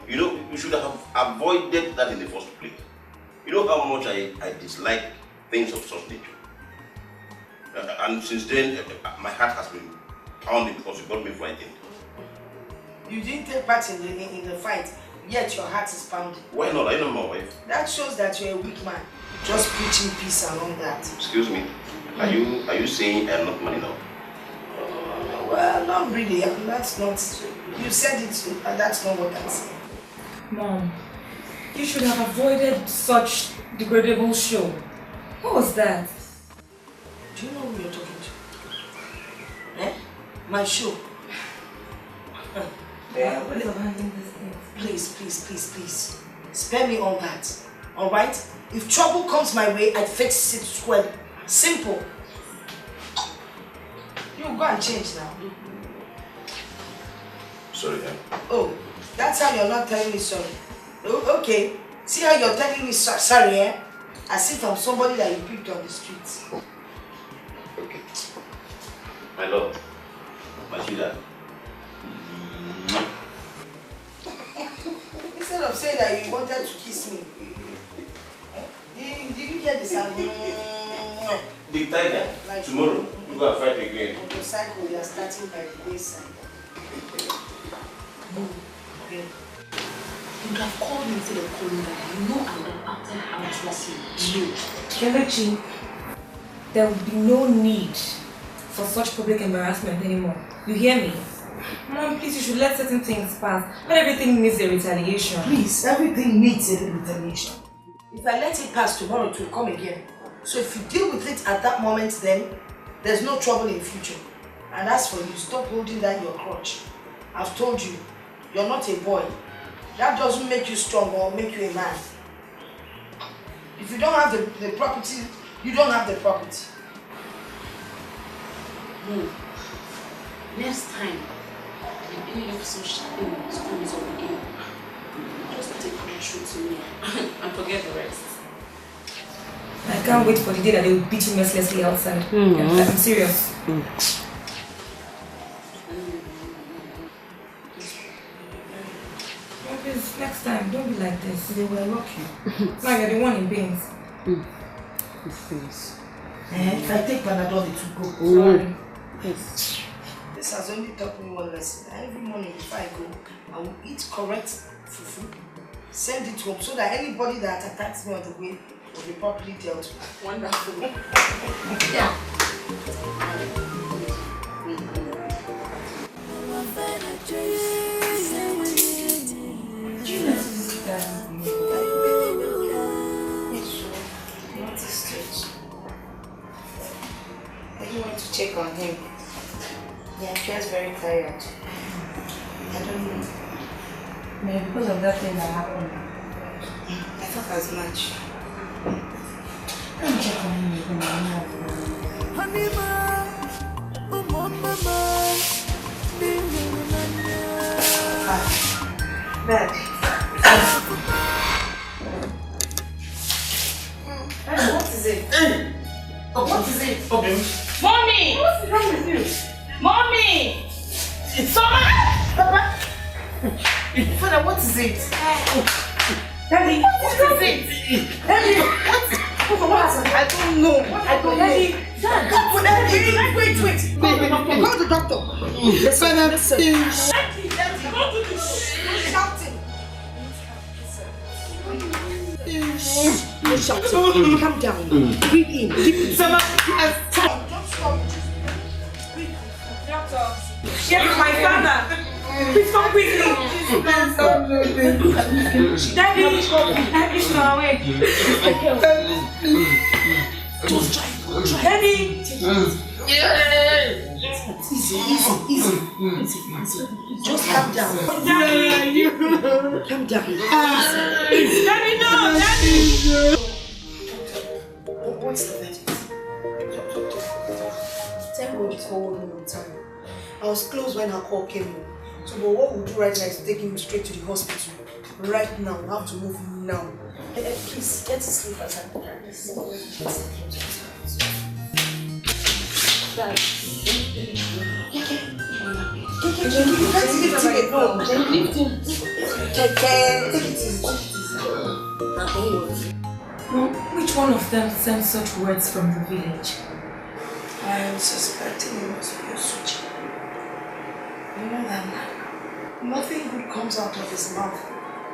You know, you should have avoided that in the first place. You know how much I dislike things of such nature. And since then, my heart has been pounding because you got me frightened. You didn't take part in the fight, yet your heart is pounding. Why not? I know my wife. That shows that you're a weak man. Just preaching peace and all that. Excuse me. Are you saying I'm not man enough? Well, not really. That's not. You said it, and that's not what I'm saying. Mom, you should have avoided such degradable show. What was that? Do you know who you're talking to? Eh? My show. Yeah, what is handling this thing? Please. Spare me all that. Alright? If trouble comes my way, I fix it squarely. Simple. You go and change now. Sorry, Oh, that's how you're not telling me sorry. Oh, okay. See how you're telling me sorry, eh? As if I'm somebody that you picked on the streets. Okay. My love. My sweetheart. Instead of saying that you wanted to kiss me, did you get the sound? Big tiger. Like tomorrow, you go and fight again. Motorcycle, we are starting by the wayside. Okay. You would have called me instead of calling back. You know I would have acted how I trust you. Kelechi, there will be no need for such public embarrassment anymore. You hear me? Mom, please, you should let certain things pass. Not everything needs a retaliation. Please, everything needs a retaliation. If I let it pass tomorrow, it will come again. So if you deal with it at that moment, then there's no trouble in the future. And as for you, stop holding down your crutch. I've told you, you're not a boy. That doesn't make you strong or make you a man. If you don't have the property, you don't have the property. No. Next time, if any episode comes up again, just take control to me and forget the rest. I can't wait for the day that they will beat you mercilessly outside. I'm serious. Please, next time, don't be like this. They will rock you. Now you're the one in pains. Please. If I take Panadol, it will go. Sorry. Yes. This has only taught me one lesson. Every morning before I go, I will eat correct fufu, send it home so that anybody that attacks me on the way will be properly dealt with. Wonderful. Yeah. I went to check on him. He appears very tired. I don't know. Maybe because of that thing that happened. I thought as much. Let me check on him again. Dad. What is it? What is it? Mommy! What's wrong with you? Mommy! Someone! Papa! Father, what is it? Daddy, what is it? Daddy, what? I don't know. I don't know. Dad, wait. Call the doctor. Listen. Daddy, don't do this. You're shouting. You're shouting. Calm down. Breathe in. Keep it. Don't stop. Breathe. Doctor. Yes, my father. Please come quickly. Daddy, he's not away. Just try. Daddy. Easy. Just calm down. Daddy. Calm down. Daddy, no, Daddy. What's the verdict? Thank God it's all on time. I was close when her call came in. So but what we'll do right now is take him straight to the hospital. Right now, we have to move him now. Please, get to sleep at that. Dad. Which one of them sent such words from the village? I am suspecting it must be a switch. You know that man. Nothing good comes out of his mouth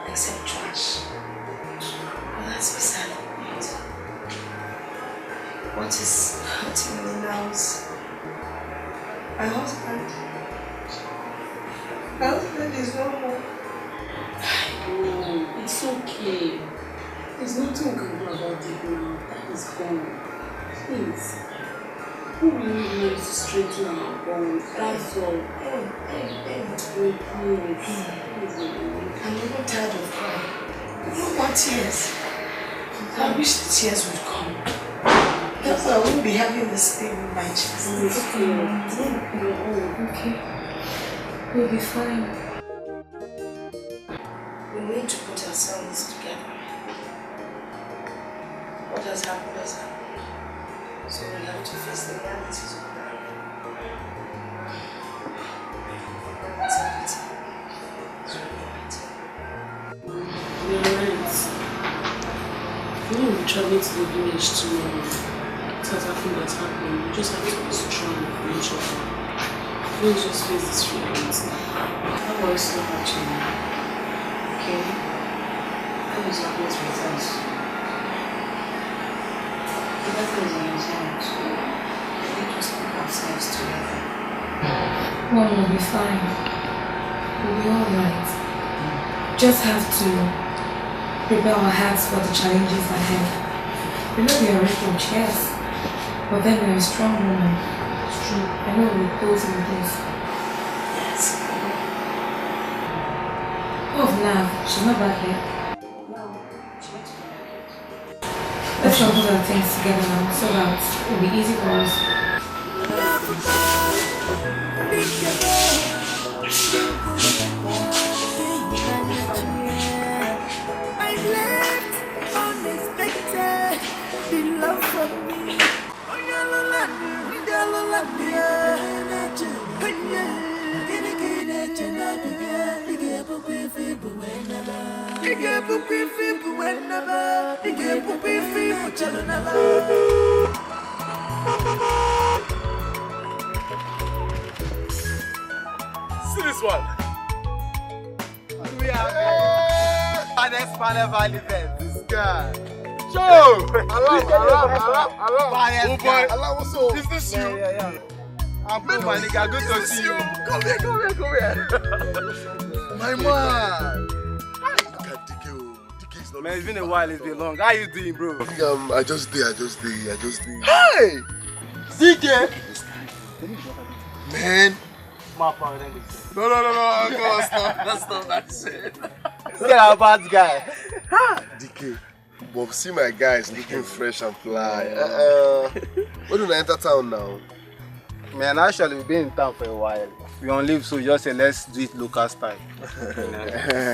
except trash. But that's beside the point. What is hurting me now is my husband. My husband is no more. Oh, it's okay. There's nothing we can do about it now. That is gone. Please. Who will need to straighten our bones? That's all. Please. I'm even tired of crying. No more tears. I wish the tears would come. That's why I won't be having this thing in my chest. Okay. We'll be fine. We need to put ourselves together. What has happened has happened. So we have to face the realities of life. It's everything. You're right. We will be traveling to the village tomorrow. It's everything that's happening. We just have to be strong for each other. Let's just face this reality. How was so much in you? Okay? I was always with us. The better is in his hands. We just put ourselves together. Mom will be fine. We'll be alright. Just have to prepare our hearts for the challenges ahead. We know we are rich, yes. But then we're a strong woman. It's true. I know we'll close in this. Yes. Oh, now, she's not back yet. No, she went to the market. Let's not put our things together now so that it will be easy for us. I left unexpected. The love from me. See this one. We are Finest Carnival event. This guy. Joe! Allah, what's up? Is this you? Yeah. I'm good, my nigga. Good to see you. Come here. My man. Look at Dikeh. Dikeh is not. Man, it's been a while. It's been long. How you doing, bro? I just did. Hey! Dikeh! Man. My power, then No. That's not that shit. Get a bad guy. Dikeh. But see my guys looking fresh and fly. When do I enter town now? Man, actually, we've been in town for a while. We on leave, so just say let's do it local style.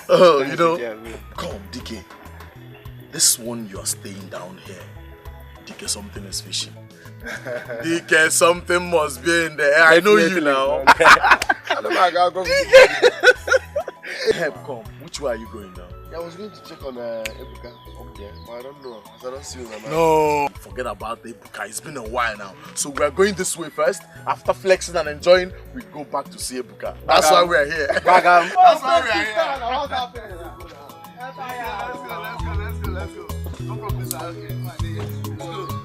Oh, you know. Come, Dikeh. This one you are staying down here. Dikeh, something is fishy. Dikeh, something must be in there. I know you now. Dikeh. Come, which way are you going now? I was going to check on Ebuka up there, but I don't know. I don't see you. No, forget about Ebuka. It's been a while now. So we are going this way first. After flexing and enjoying, we go back to see Ebuka. That's why we are here. That's why we are here. Let's go. Come from this side. Okay. Let's go.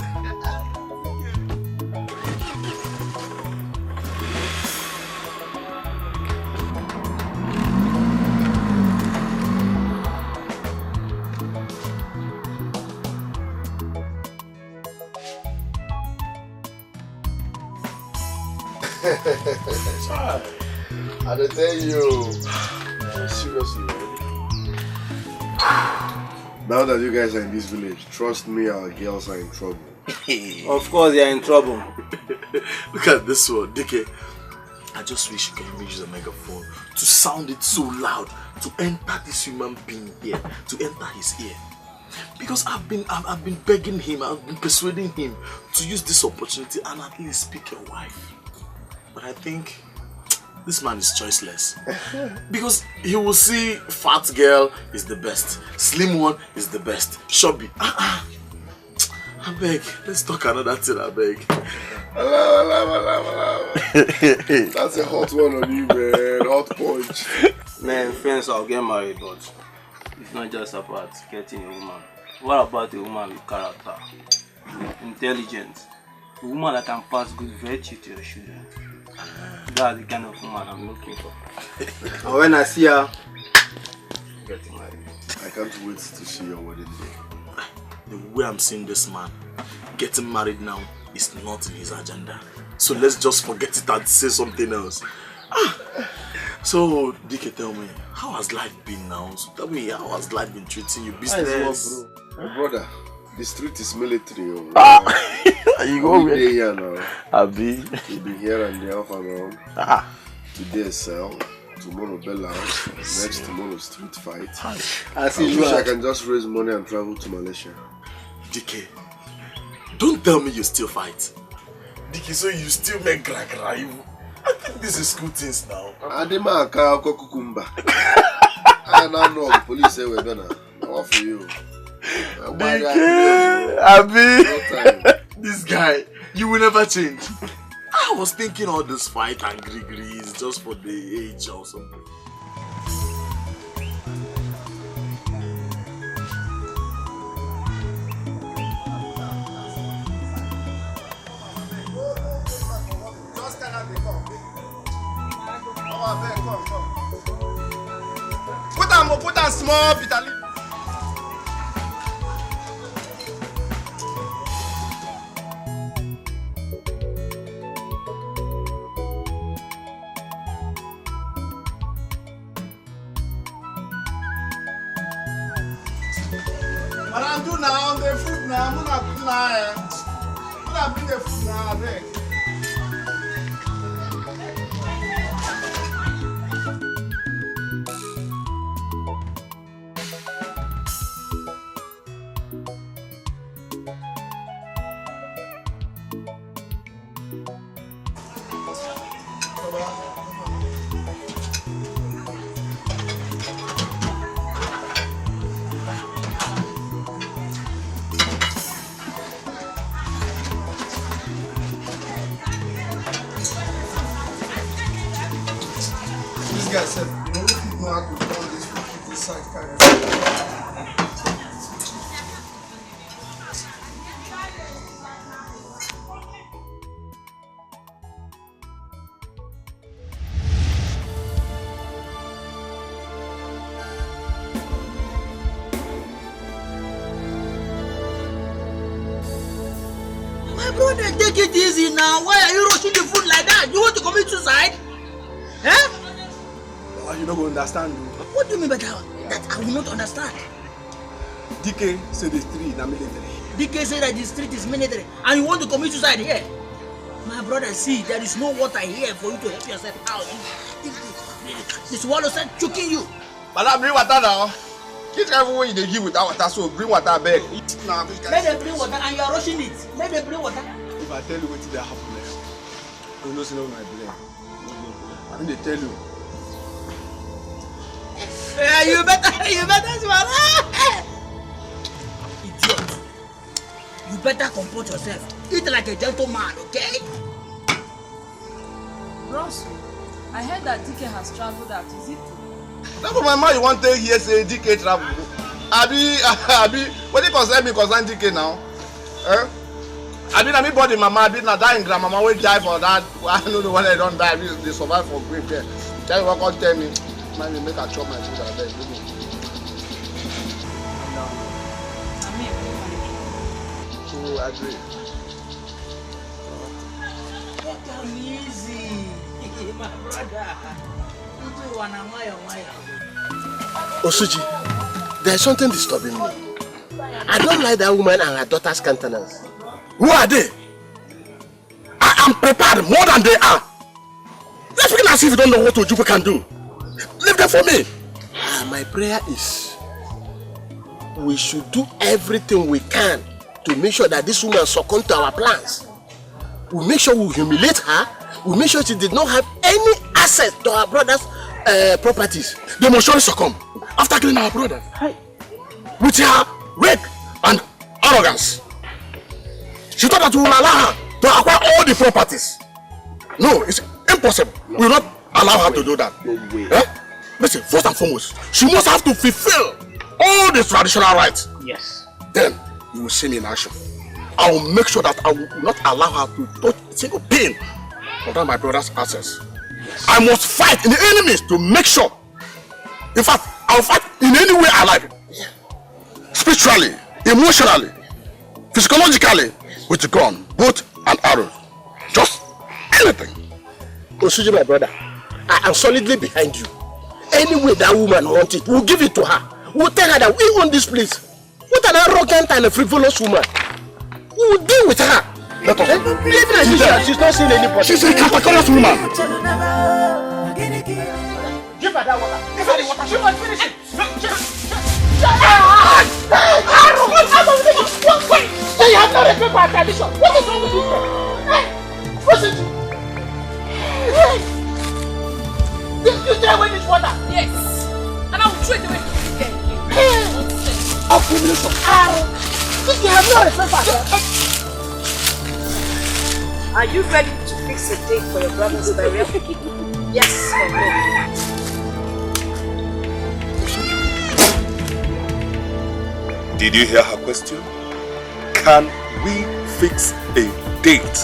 I don't tell you. Seriously, man. Now that you guys are in this village, trust me, our girls are in trouble. Of course, you're in trouble. Look at this one, Dikeh. I just wish you can use a megaphone to sound it so loud to enter this human being here, to enter his ear. Because I've been begging him, I've been persuading him to use this opportunity and at least pick a wife. But I think this man is choiceless. Because he will see fat girl is the best, slim one is the best, chubby. I beg, let's talk another thing, I beg. That's a hot one on you, man. Hot punch. Man, friends, I'll get married, but it's not just about getting a woman. What about a woman with character, intelligence, a woman that can pass good virtue to your children? That's the kind of woman I'm looking for. And when I see her, Getting married. I can't wait to see your wedding day. The way I'm seeing this man, getting married now is not in his agenda. So let's just forget it and say something else. So, Dikeh, tell me, how has life been now? So tell me, how has life been treating you? Business? My brother, the street is military. You go with here now. Abi. You'll be here and there off and on. Today sell, tomorrow bell out, next tomorrow street fight. I wish I can just raise money and travel to Malaysia. Dikeh, don't tell me you still fight. Dikeh, so you still make gra-gra. I think this is good things now. Adema aka kukumba. I now know the police say we're gonna offer you. Dikeh, Abi, this guy, you will never change. I was thinking all this fight and gree is just for the age or something. Put on small bitter leaf. Madam, do now the food now. Muna bring the food now, abeg. Guy said, you know, people know how to do this for this side carry. My brother, take it easy now. Why are you rushing the food like that? You want to commit suicide? Eh? You don't understand. What do you mean by that? That I will not understand. Dikeh said the street is military. Dikeh said that the street is military and you want to commit suicide here? My brother, see, there is no water here for you to help yourself out. The swallow start choking you. Madam, bring water now. Keep everyone they give without water, so bring water back. Let them bring water and you are rushing it. Let them bring water. If I tell you what that happened, you know, see my blame. I mean, they tell you. Yeah, you better swallow. Idiot. You better comport yourself. Eat like a gentleman, okay? Bros, I heard that Dikeh has traveled out. Is it true? That's what my mind you want to hear say Dikeh travel. Abi, what do you concern me concern Dikeh now? I mean body mama, I na dying grandmama will die for that. I don't know when they don't die, they survive for great care. Tell you what God tell me. Man, they make a chop my food and then so I agree. Take it easy, my brother. Osuji, there's something disturbing me. I don't like that woman and her daughter's countenance. Who are they? I am prepared more than they are. Let's begin as if you don't know what Ojubu can do. Leave them for me. My prayer is we should do everything we can to make sure that this woman succumb to our plans. We'll make sure we humiliate her. We'll make sure she did not have any access to our brother's properties. They must surely succumb after killing our brother. With her rape and arrogance. She thought that we will allow her to acquire all the properties. No, it's impossible. We will not allow her to do that. Listen, first and foremost, she must have to fulfill all the traditional rites. Yes. Then you will see me in action. I will make sure that I will not allow her to touch a single pin of my brother's access. Yes. I must fight in the enemies to make sure. In fact, I will fight in any way I like. Spiritually, emotionally, physiologically, with the gun, both and arrows. Just anything. Osuji, my brother, I am solidly behind you. Any way that woman wants it, we'll give it to her. We'll tell her that we own this place. What an arrogant and a frivolous woman. We will deal with her. Let us. She's not seeing anybody. She's a capitalist woman. Give her that water. Give her the water. She must finish it. Wait! You have no respect for our tradition. What is wrong with you? What's it? You throw away this water? Yes. And I will throw it away to you again. Abomination. You have no respect for our Are you ready to fix a date for your brother's burial? Yes or no? Did you hear her question? Can we fix a date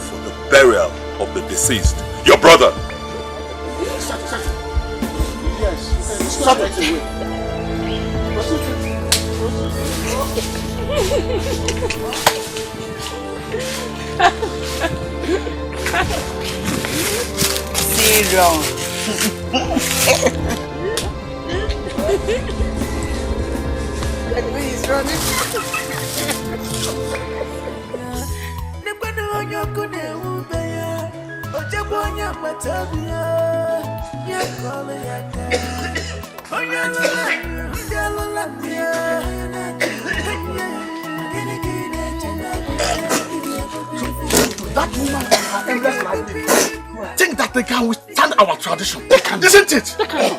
for the burial of the deceased? Your brother! Yes, stop it away. He's running. That woman and her endless life think that they can withstand our tradition. They can, isn't it? They can.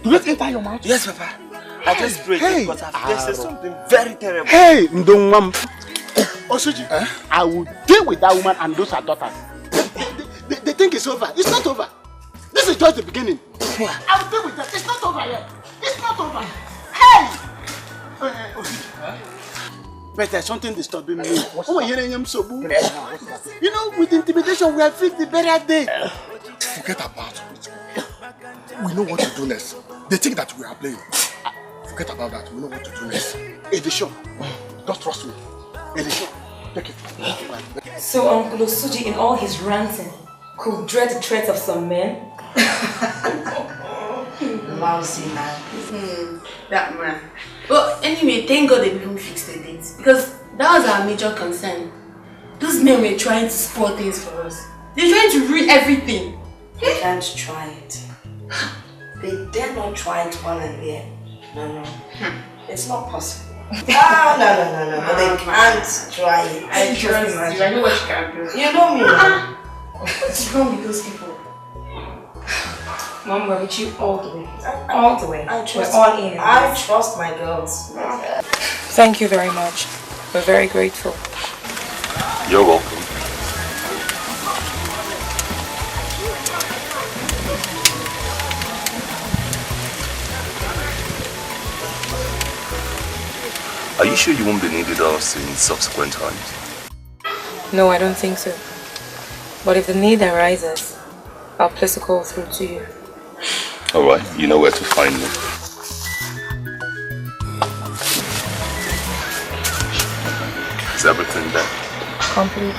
Do you enter your mouth? Yes, Papa. I just prayed because I've tasted something very terrible. Hey, Ndongwam. Osuji, I will deal with that woman and those her daughters. They think it's over. It's not over. This is just the beginning. I will deal with them. It's not over yet. It's not over. Hey! But there's something disturbing me. You know, with intimidation, we have fixed the burial day. Forget about it. We know what to do next. They think that we are playing. Forget about that. We know what to do next. Edition. Just trust me. Edition. Take it. So Uncle Osuji, in all his ranting, could dread the threats of some men? Lousy man. That man. But anyway, thank God they even fixed the dates. Because that was our major concern. Those men were trying to spoil things for us. They're trying to ruin everything. They can't try it. They dare not try it while I'm here. No. It's not possible. No. But they can't try it. I trust you. I know what you can do. You know me. What's wrong with those people? Mom, we're with you all the way. All the way. We're all in. I trust my girls. Thank you very much. We're very grateful. You're welcome. Are you sure you won't be needed us in subsequent times? No, I don't think so. But if the need arises, I'll place a call through to you. Alright, you know where to find me. Is everything there? Complete.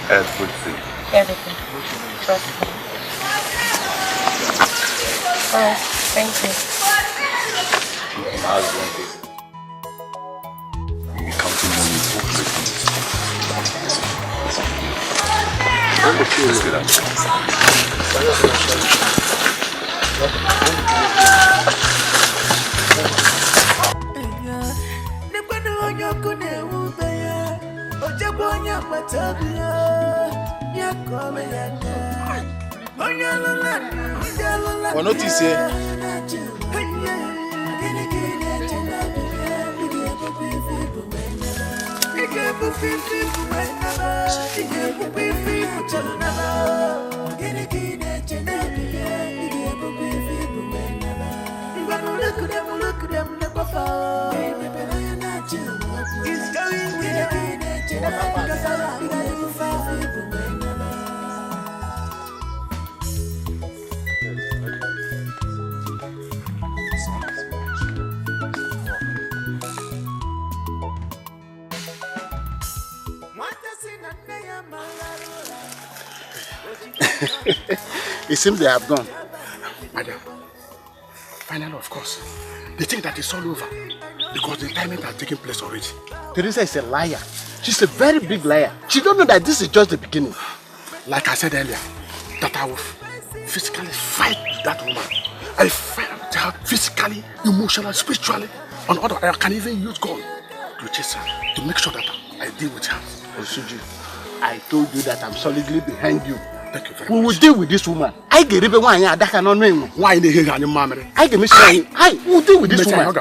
Everything. Everything. Trust me. Alright, thank you. You're counting on me to let's get out. For notice here. It seems they have gone. Madam, finally, of course, they think that it's all over because the timing has taken place already. Teresa is a liar. She's a very big liar. She don't know that this is just the beginning. Like I said earlier, that I will physically fight with that woman. I fight with her physically, emotionally, spiritually, and other. I can even use God to chase her, to make sure that I deal with her. Osuji, I told you that I'm solidly behind you. Thank you very much. We will deal with this woman. I get even one year that cannot know. Why they hear your mama? I can miss her. I will deal with this woman.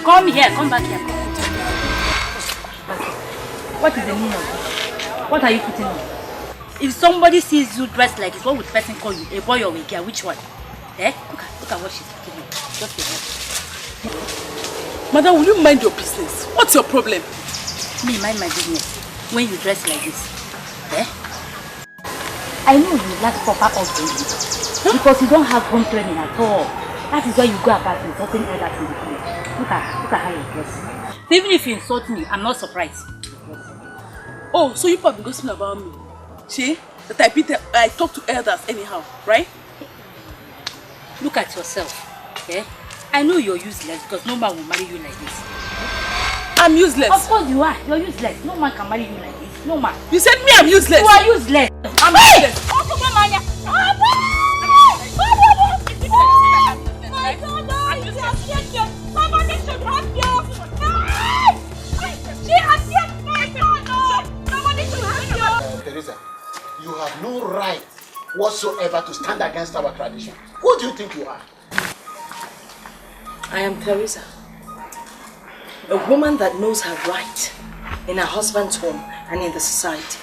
Come here, come back here. What is the meaning of this? What are you putting on? If somebody sees you dressed like this, what would the person call you? A boy or a girl? Which one? Eh? Look at what she's putting on. Just a minute. Madam, will you mind your business? What's your problem? Me mind my business when you dress like this. Eh? I know you lack proper upbringing because you don't have home training at all. That is why you go about insulting others in the place. Look at how you dress. Even if you insult me, I'm not surprised. Oh, so you have been gossiping about me? See? That I talk to elders anyhow, right? Look at yourself, okay? I know you're useless because no man will marry you like this. I'm useless? Of course you are. You're useless. No man can marry you like this. No man. You said me I'm useless? You are useless. I'm useless. Somebody should help you. She has yet somebody should help you. Teresa, you have no right whatsoever to stand against our tradition. Who do you think you are? I am Teresa, a woman that knows her right in her husband's home and in the society.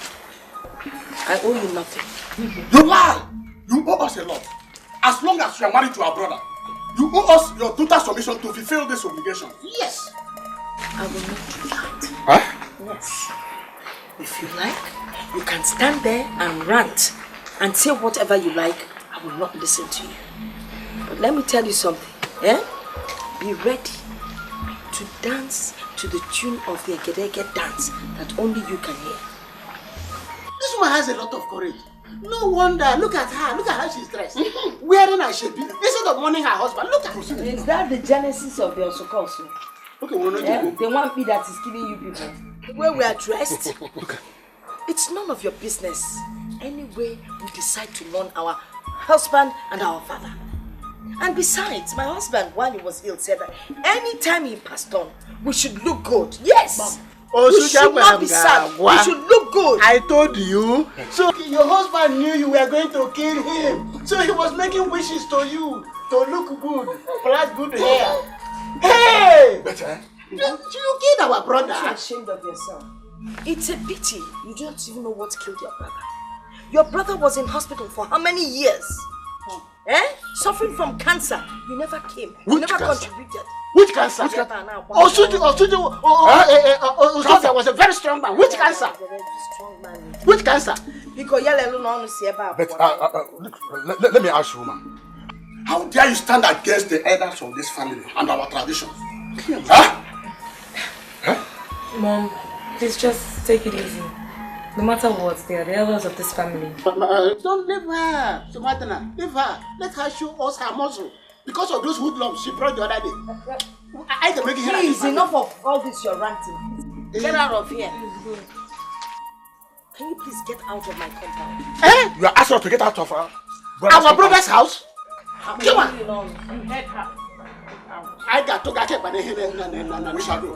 I owe you nothing. You lie! You owe us a lot. As long as you are married to our brother, you owe us your total submission to fulfill this obligation. Yes. I will not do that. Huh? Yes. If you like, you can stand there and rant and say whatever you like. I will not listen to you. But let me tell you something. Eh? Be ready to dance to the tune of the Ekene dance that only you can hear. This woman has a lot of courage. No wonder. Look at her. Look at how she's dressed. Wearing her shape. Instead of mourning her husband. Look at her. Is that the genesis of your Sokosu? Okay, we're not the one P that is killing you people. Where we are dressed. It's none of your business. Anyway, we decide to mourn our husband and our father. And besides, my husband, while he was ill, said that anytime he passed on, we should look good. Yes! We should not be sad. We should look good. I told you. So your husband knew you were going to kill him. So he was making wishes to you to look good, plus good hair. Hey! Better. You killed our brother. You're ashamed of yourself. It's a pity you don't even know what killed your brother. Your brother was in hospital for how many years? Suffering from cancer. You never came. You never contributed. Which cancer? Osuji was a very strong man. Which cancer? Which cancer? But let me ask you, man. How dare you stand against the elders of this family and our traditions? Huh? Mom, please just take it easy. No matter what, they are the elders of this family. Don't leave her, Sumatana. Leave her. Let her show us her muscle. Because of those hoodlums she brought the other day. I can make it here. Please, enough of all this you're ranting. Get out of here. Can you please get out of my compound? Eh? You are asking us to get out of our brother's house? Come on. You heard her. I got to get by the head and we shall go.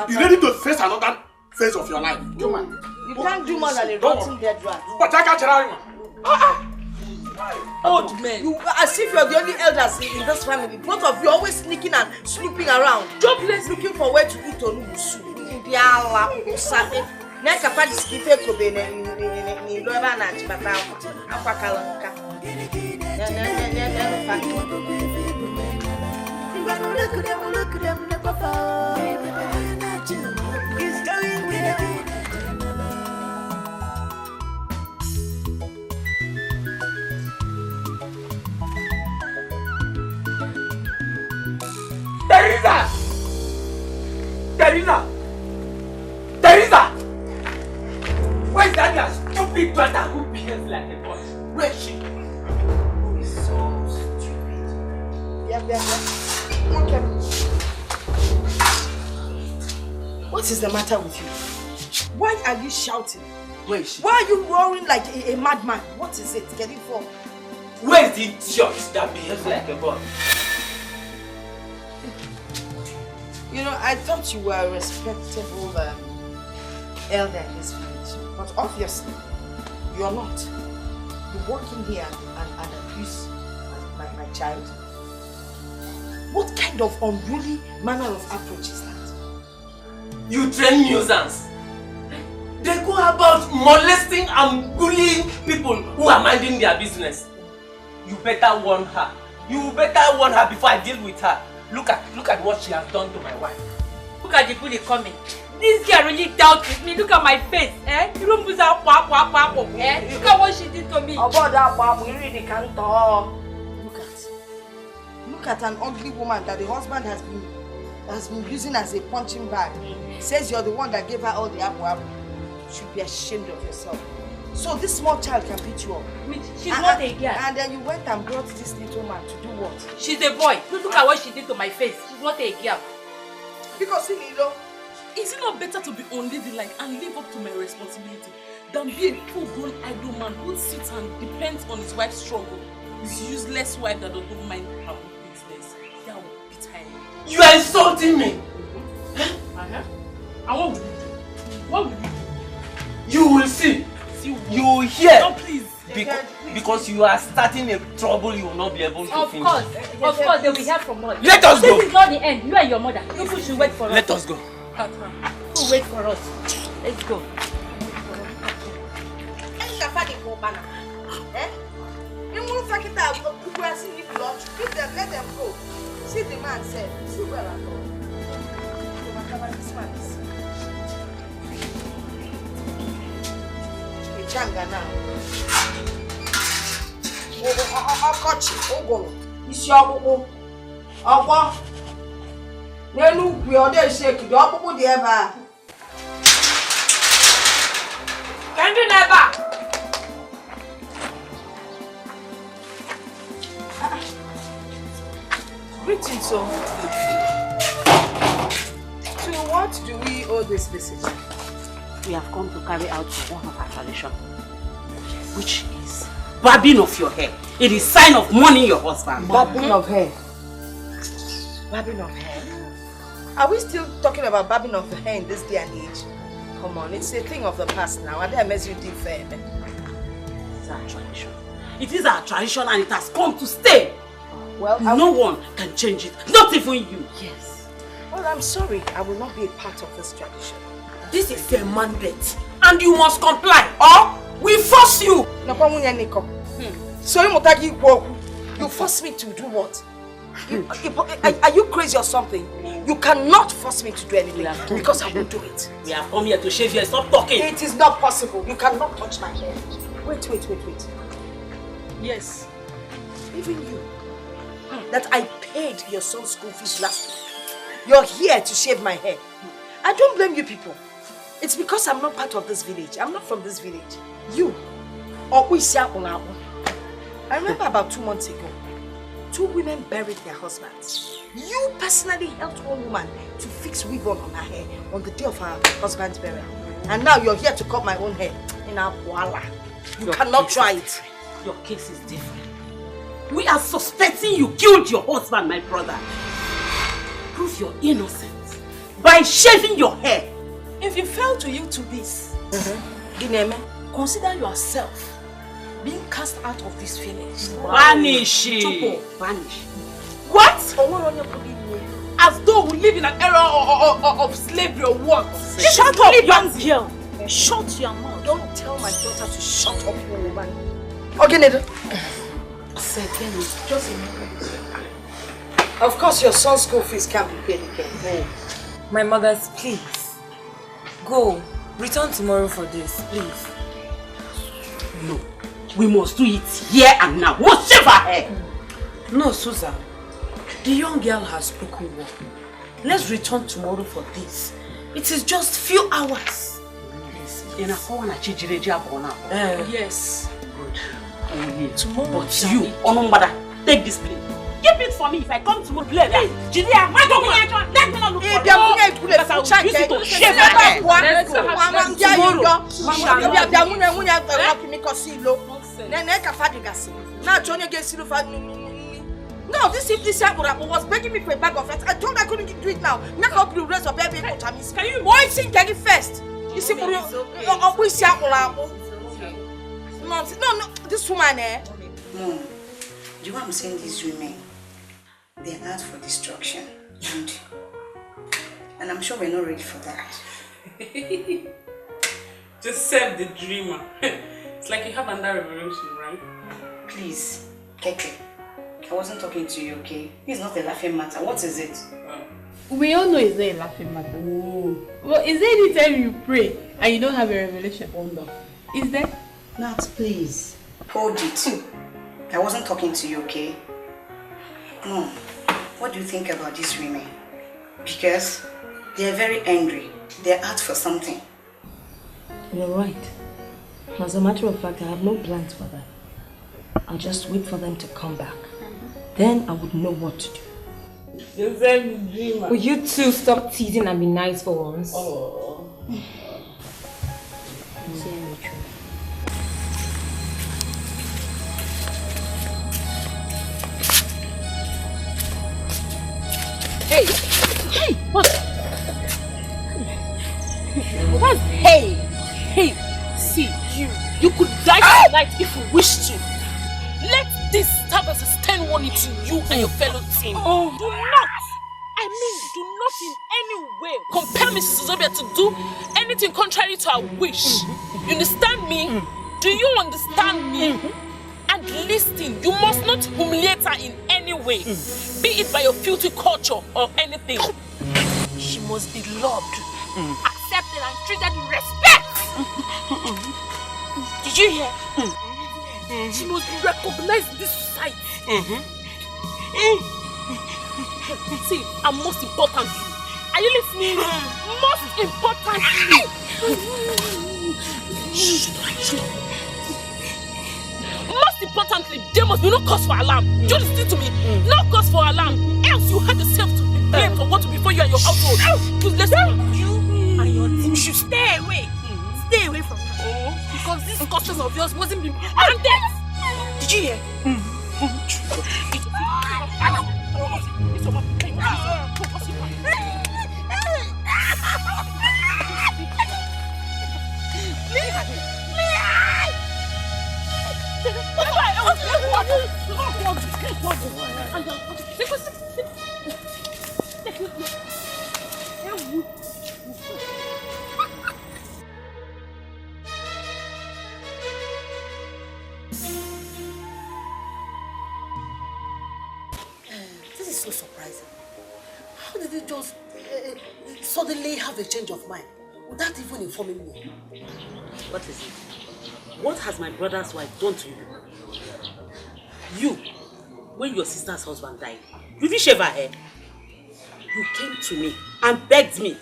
You ready to face another phase of your life? Come on. You can't do more than a rotten dead rat. But I can't tell you. Old men. You as if you're the only elders in this family. Both of you always sneaking and snooping around. Jobless looking for where to eat onubusu. Ndiala usabe. Neka pa diskife kobe ni loba na chibata akwa kalanka. Look at them, never fall. It's going Teresa! Where's that your stupid daughter who behaves like a boy? Where is she? Who is so stupid? Yeah. Okay. What is the matter with you? Why are you shouting? Where is she? Why are you roaring like a madman? What is it? Get it from? Where is the idiot that behaves like a boy? You know, I thought you were a respectable elder in this village, but obviously you're not. You walk in here and abuse my child. What kind of unruly manner of approach is that? You train nuisance. They go about molesting and bullying people who are minding their business. You better warn her. You better warn her before I deal with her. Look at what she has done to my wife. Look at the bully coming. This girl really dealt with me. Look at my face. Eh? Look at what she did to me. Look at an ugly woman that the husband has been using as a punching bag. Says you're the one that gave her all the apple. You should be ashamed of yourself. So this small child can beat you up. She's not a girl. And then you went and brought this little man to do what? She's a boy. Look at what she did to my face. She's not a girl. Because Nilo, is it not better to be unladylike and live up to my responsibility than be a full-grown idle man who sits and depends on his wife's struggle? His useless wife that doesn't mind her own business. That will beat her. You are insulting me. And what will you do? What will you do? You will see. You will hear. No, please. Because you are starting a trouble you will not be able to finish. Of course, they will hear from us. Let us go. This is not the end. You and your mother. You should wait for us. Let us go. Who wait for us? Let's go. Let them go. See the man said, see where I go. This man is. Changa now. Okochi, Ogolo. Isi ọkpụkpụ. Ọgbọ. N'elu ukwu ọ dị shake, dị ọkpụkpụ dị ebe a. Kendi n'ebe a. Greetings, so. To what do we owe this visit? We have come to carry out one of our tradition, which is barbing of your hair. It is sign of mourning your husband. Barbing of hair. Barbing of hair. Are we still talking about barbing of hair in this day and age? Come on, it's a thing of the past now. I didn't mess you deep fair. It's our tradition. It is our tradition and it has come to stay. Well, no one can change it. Not even you. Yes. Well, I'm sorry. I will not be a part of this tradition. This is a mandate, and you must comply, or we force you. So you force me to do what? Are you crazy or something? You cannot force me to do anything because I won't do it. We have come here to shave you. Stop talking. It is not possible. You cannot touch my hair. Wait. Yes. Even you. That I paid your son's school fees last week. You're here to shave my hair. I don't blame you people. It's because I'm not part of this village. I'm not from this village. You. I remember about 2 months ago, 2 women buried their husbands. You personally helped one woman to fix ribbon on her hair on the day of her husband's burial. And now you're here to cut my own hair. In our voila. You cannot try it. Your case is different. We are suspecting you killed your husband, my brother. Prove your innocence by shaving your hair. If you fail to yield to this, consider yourself being cast out of this village. Vanish. Vanish. What? As though we live in an era of slavery or what? Shut up, young girl. Shut your mouth. Don't tell my daughter to shut up, woman. Okay, Ned. Just a minute. Of course, your son's school fees can't be paid again. My mothers, please. Go. Return tomorrow for this, please. No. We must do it here and now. We must shave her hair. No, Susan. The young girl has spoken well. Let's return tomorrow for this. It is just few hours. Yes. Good. Tomorrow. But you, Onumbada, take this plate. Keep it for me if I come to play that. Julia, let me not look for you. Because I will use it to shave my hair. No, this was begging me for a bag of rice. I told her I couldn't do it now. Now help you raise your baby. Can you boy sing Kegi first? You see, no, this woman, Mom, do you want to send these women? They're out for destruction. And I'm sure we're not ready for that. Just save the dreamer. It's like you have another revolution, right? Please, Keke. I wasn't talking to you, okay? It's not a laughing matter. What is it? We all know it's not a laughing matter. Well, is there any time you pray and you don't have a revelation? Is there? Nat, please. Hold it. I wasn't talking to you, okay? No. What do you think about these women? Because they're very angry. They're out for something. You're right. As a matter of fact, I have no plans for that. I'll just wait for them to come back. Then I would know what to do. Will you two stop teasing and be nice for once? Oh. Hey! Hey! What? What's hey? Hey! See, you could die tonight if you wish to. Let this serve as a stern warning to you and your fellow team. Oh. Do not in any way compel Mrs. Zobia to do anything contrary to her wish. You understand me? Do you understand me? And listen, you must not humiliate her in any way, be it by your filthy culture or anything. She must be loved, accepted and treated with respect. Did you hear? She must be recognized in this society. See, and most importantly, are you listening? Most importantly, most importantly, there must be no cause for alarm. Do you listen to me? No cause for alarm. Else you have yourself to be blamed for what will before you and your household. Please listen. You and your team should stay away. Stay away from her. Because this caution of yours wasn't being handed. Did you hear? This is so surprising. How did you just suddenly have a change of mind without even informing me? What is it? What has my brother's wife done to you? You, when your sister's husband died, you didn't shave her hair. You came to me and begged me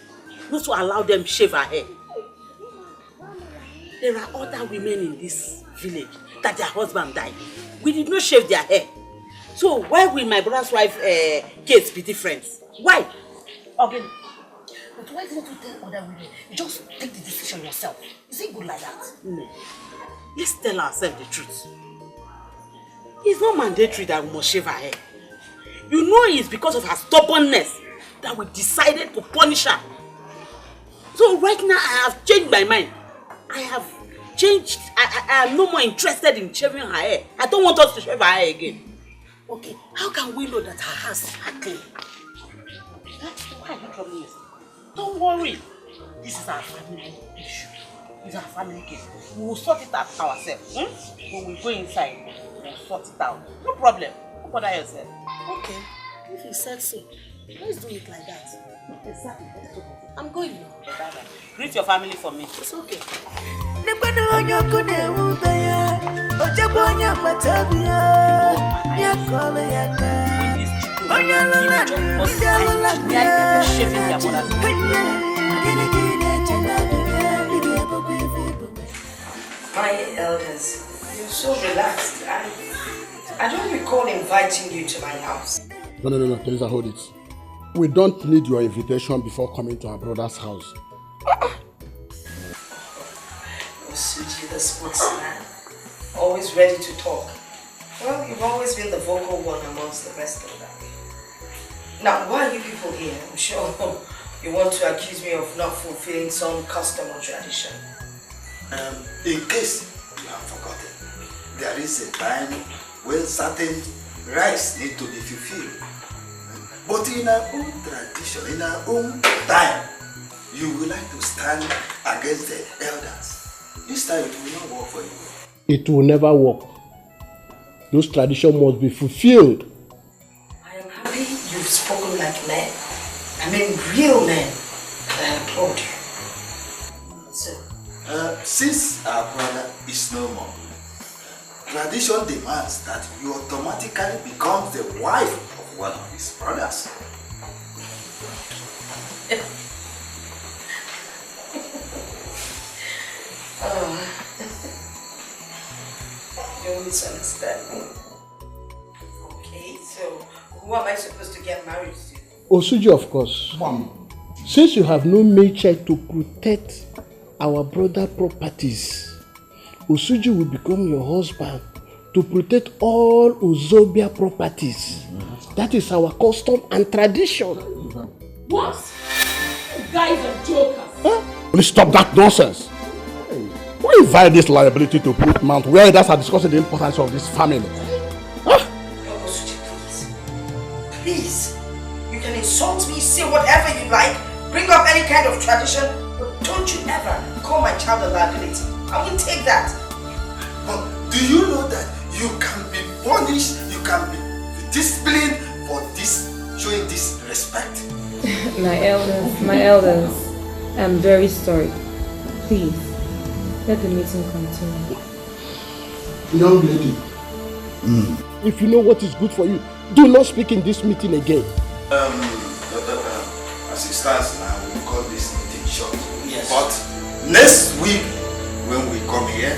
not to allow them shave her hair. There are other women in this village that their husband died. We did not shave their hair. So why will my brother's wife case be different? Why? Okay. But why didn't you tell other women? You just take the decision yourself. Is it good like that? No. Let's tell ourselves the truth. It's not mandatory that we must shave her hair. You know it's because of her stubbornness that we decided to punish her. So right now I have changed my mind. I have changed. I am no more interested in shaving her hair. I don't want us to shave her hair again. Okay, how can we know that her hands are clean? Why are you troubling yourself? Don't worry. This is our family issue. It's our family case. We will sort it out ourselves. When we go inside, we'll sort it out. No problem. Don't bother yourself. Okay, if you said so, let's do it like that. Exactly. I'm going now. Greet your family for me. It's okay. My elders, you're so relaxed. I don't recall inviting you to my house. No, Teresa, hold it. We don't need your invitation before coming to our brother's house. Suji, the sportsman, always ready to talk. Well, you've always been the vocal one amongst the rest of them. Now, why are you people here? I'm sure you want to accuse me of not fulfilling some custom or tradition. In case you have forgotten, there is a time when certain rites need to be fulfilled. But in our own tradition, in our own time, you would like to stand against the elders. This time it will not work for you. It will never work. Those traditions must be fulfilled. I am happy you've spoken like men. I mean real men. I applaud you. So, since our brother is no more, tradition demands that you automatically become the wife of one of his brothers. You misunderstand me. Okay, so who am I supposed to get married to? Osuji, of course. Since you have no nature to protect our brother properties, Osuji will become your husband to protect all Uzobia properties. That is our custom and tradition. What? You guys are jokers. Please stop that nonsense. Who invite this liability to put Mount where elders are discussing the importance of this family? Osuji, please. You can insult me, say whatever you like, bring up any kind of tradition, but don't you ever call my child a liability. I won't take that. But do you know that you can be punished, you can be disciplined for this, showing this respect? My elders, I'm very sorry. Please, let the meeting continue. Young lady, if you know what is good for you, do not speak in this meeting again. As it stands now, we call this meeting short. Yes. But next week, when we come here,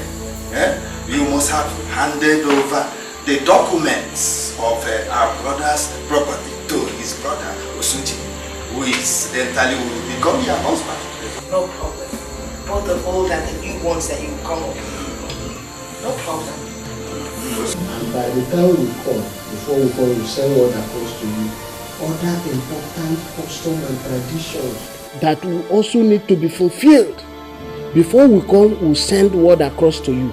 you must have handed over the documents of our brother's property to his brother Osuji, who incidentally will become your husband. No problem. Both the old and the new ones that you will come up with. No problem. And by the time we come, before we come, we send word across to you other important customs and traditions that will also need to be fulfilled. Before we come, we'll send word across to you.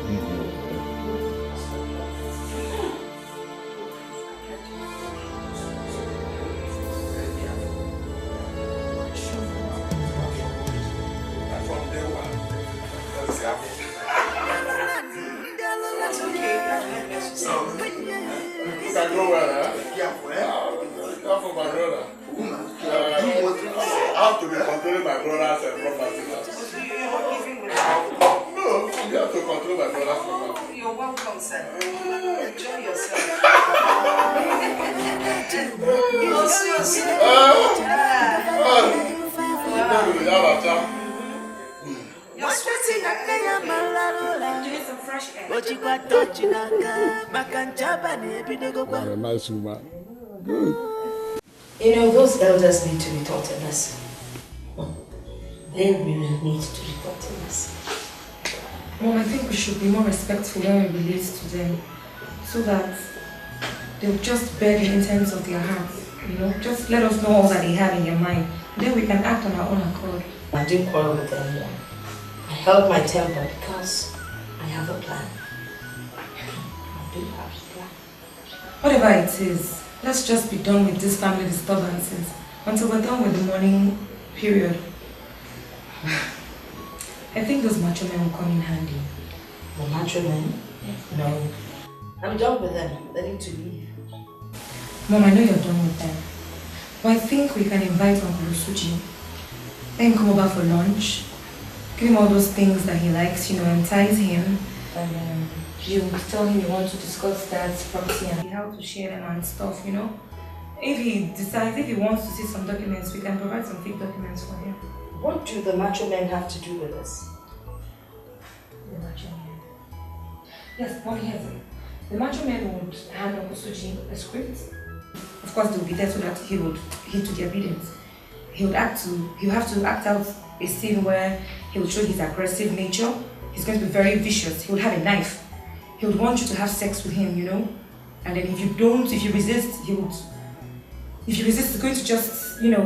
fresh air. You're a nice woman. Good. You know, those elders need to be taught a lesson. They really need to be taught a lesson. Mom, I think we should be more respectful when we relate to them, so that they'll just bear the intents of their hearts. You know, just let us know all that they have in their mind. Then we can act on our own accord. I didn't quarrel with anyone. I held my temper because I have a plan. I do have a plan. Whatever it is, let's just be done with these family disturbances until we're done with the mourning period. I think those macho men will come in handy. The macho men? No. I'm done with them. They need to leave. Mom, I know you're done with them. But I think we can invite Uncle Usuji. Let him come over for lunch. Give him all those things that he likes, you know, entice him. And you tell him you want to discuss that property and how to share them and stuff, you know. If he decides, if he wants to see some documents, we can provide some fake documents for him. What do the macho men have to do with this? The macho men. Yes, Mom, here's it. The macho men would hand Uncle Suji a script. Of course, they will be there so that he would heed to their obedience. He would have to act out a scene where he would show his aggressive nature. He's going to be very vicious. He would have a knife. He would want you to have sex with him, you know. And then if you resist, he's going to just, you know,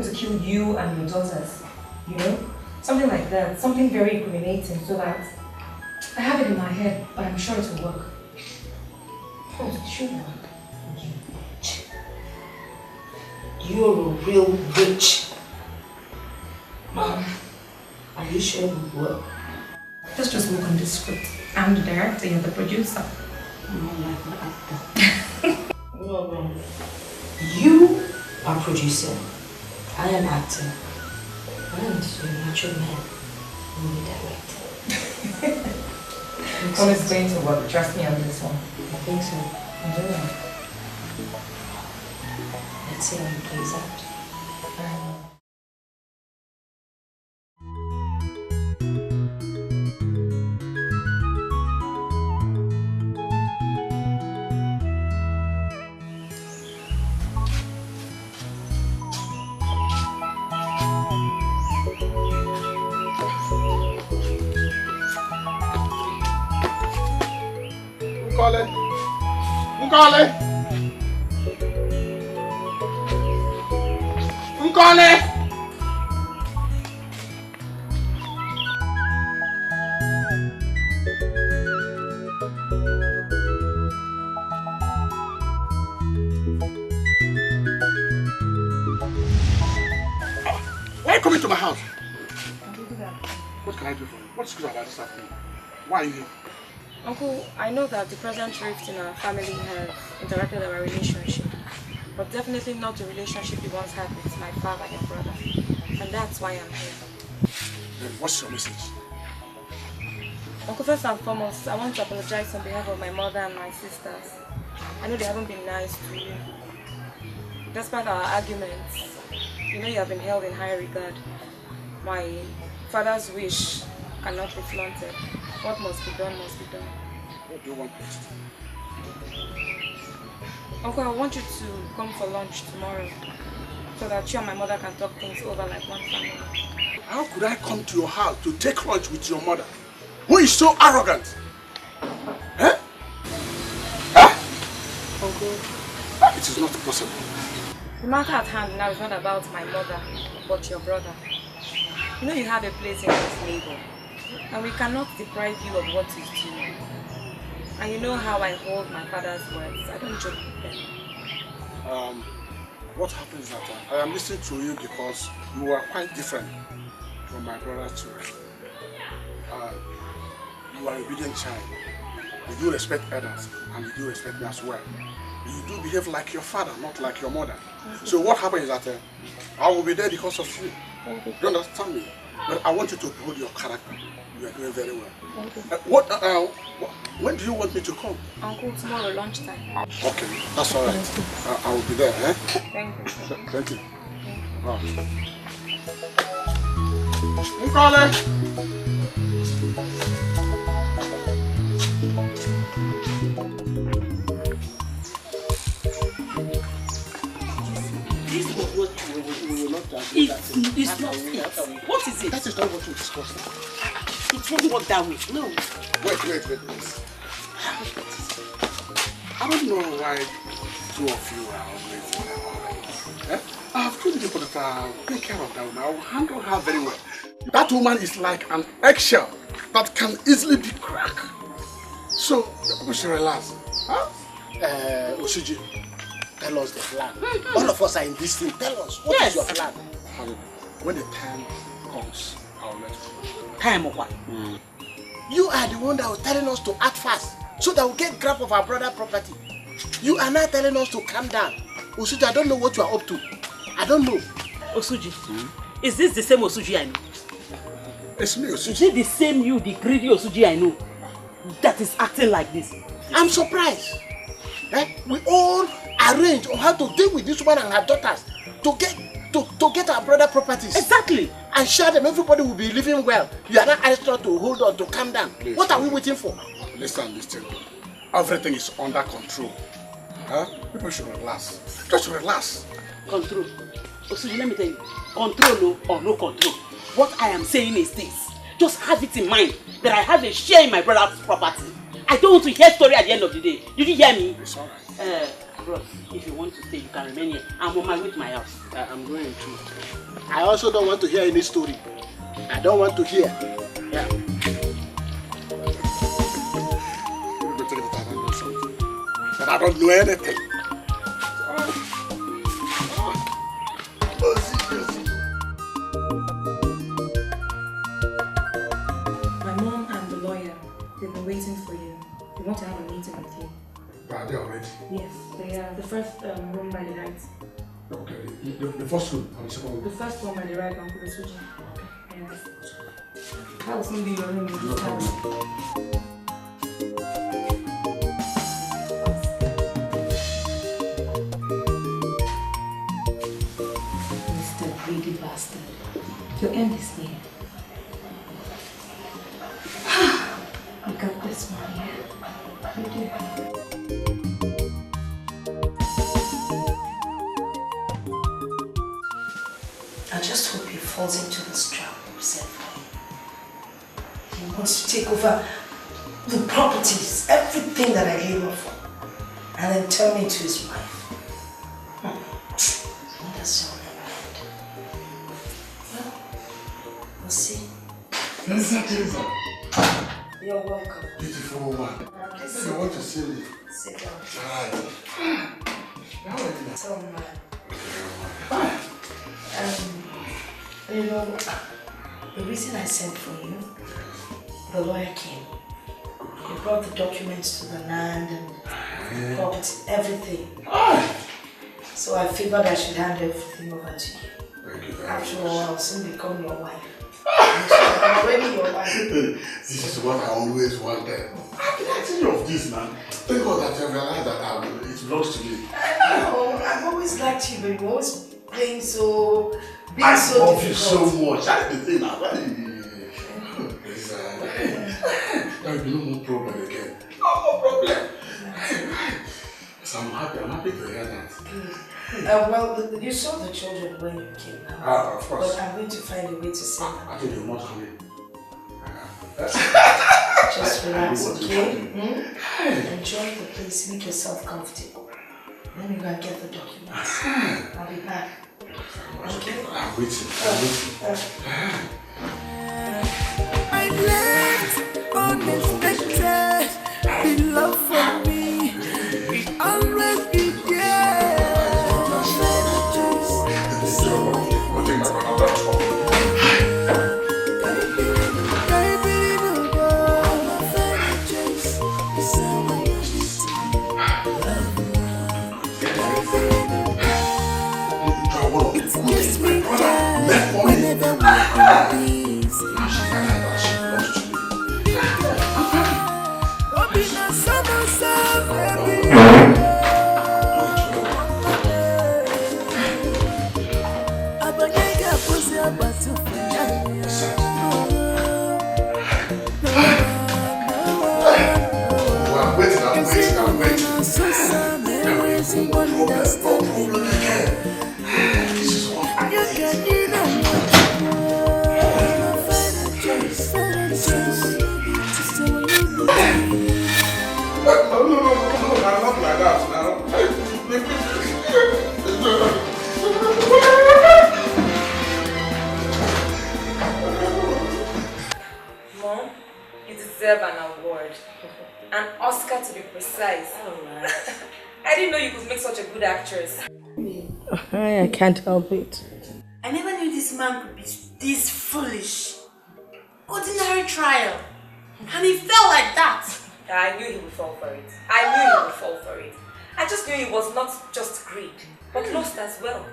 to kill you and your daughters, you know. Something like that. Something very incriminating, so that I have it in my head, but I'm sure it will work. Oh, it should work. You're a real witch. Mom, are you sure it will work? Let's just work on this script. I'm the director, you're the producer. No. You are producer. I am actor. And the macho man will be director. Well, it's going to work. Trust me on this one. I think so. I do know. Let's see how it plays out. Nkole! Why are you coming to my house? What can I do for you? What's good about this afternoon? Why are you here? Uncle, I know that the present rift in our family has interrupted our relationship, but definitely not the relationship you once had with my father and brother. And that's why I'm here. Then what's your message? Uncle, first and foremost, I want to apologize on behalf of my mother and my sisters. I know they haven't been nice to you. Despite our arguments, you know you have been held in high regard. My father's wish cannot be flaunted. What must be done must be done. What do you want next? Uncle, I want you to come for lunch tomorrow so that you and my mother can talk things over like one family. How could I come to your house to take lunch with your mother, who is so arrogant? Eh? Huh? Uncle, it is not possible. The matter at hand now is not about my mother, but your brother. You know you have a place in this neighbor, and we cannot deprive you of what is due. And you know how I hold my father's words. I don't joke with them. What happens is that I am listening to you because you are quite different from my brother too. You are an obedient child. You do respect others, and you do respect me as well. You do behave like your father, not like your mother. So what happens is that I will be there because of you. You don't understand me? But I want you to hold your character. You are doing very well. When do you want me to come? Uncle, tomorrow lunchtime. Okay, that's all right. I will be there. Eh? Thank you. Thank you. Wow. Nkole! It's not it. What is it? That is not what we discussed. It won't work that way. No. Wait. I don't know why two of you are always eh? I've told you before that I'll take care of that woman. I'll handle her very well. That woman is like an eggshell that can easily be cracked. So, we should relax. Huh? Osuji, tell us the plan. All of us are in this thing. Tell us, what is your plan? When the time comes, I'll let you know. Time of what? You are the one that was telling us to act fast so that we get grab of our brother's property. You are now telling us to calm down. Osuji, I don't know what you are up to. I don't know. Osuji, is this the same Osuji I know? It's me, Osuji. Is it the same you, the greedy Osuji I know, that is acting like this? I'm surprised. We all arrange on how to deal with this woman and her daughters to get our brother properties. Exactly. And share them. Everybody will be living well. You are not asked to hold on, to calm down. Listen. What are we waiting for? Listen. Everything is under control. Huh? People should relax. Just relax. Control. Osuji, let me tell you. Control or no control. What I am saying is this. Just have it in mind that I have a share in my brother's property. I don't want to hear story at the end of the day. Did you hear me? It's alright. Bros, if you want to stay, you can remain here. I'm on my way to my house. I'm going to. I also don't want to hear any story. I don't want to hear. Yeah. But I don't know anything. My mom and the lawyer, they've been waiting for you. They want to have a meeting with you. Are they already? Yes, they are. The first room by the right. Okay, the first room or the second room? The first one by the right, Uncle Osuji. Yes. That was going to be your room in this house. Mr. Greedy Bastard. Your end is near. You got this one, yeah? You do. I just hope he falls into this trap we set for him. He wants to take over the properties, everything that I gave him for, and then turn me into his wife. That's all I Well, we'll see. Listen. You're welcome. Beautiful woman. You want to see me? Sit down. Alright. Tell me, you know, the reason I sent for you, the lawyer came. He brought the documents to the land and property, everything. So I figured I should hand everything over to you. After all, I'll soon become your wife. I'm already your wife. This is what I always wanted. I've been asking you of this, man. Thank God that you realized that it belongs to me. I know. I've always liked you, but you're always playing so... I love you so much. That's the thing now. There will be no more problem again. No problem. So I'm happy to hear that. Well, you saw the children when you came now. Of course. But I'm going to find a way to send them. I think you're not coming. Just relax, okay? Enjoy the place, make yourself comfortable. Then you go and get the documents. I'll be back. Okay? I'm waiting. I left unexpected. The love for me, it always be there. Yes, my brother. Left for me. I'm waiting. This is what I need. deserve an award. An Oscar to be precise. I didn't know you could make such a good actress. I can't help it. I never knew this man could be this foolish. Ordinary trial. And he fell like that. I knew he would fall for it. I just knew it was not just greed, but lust as well.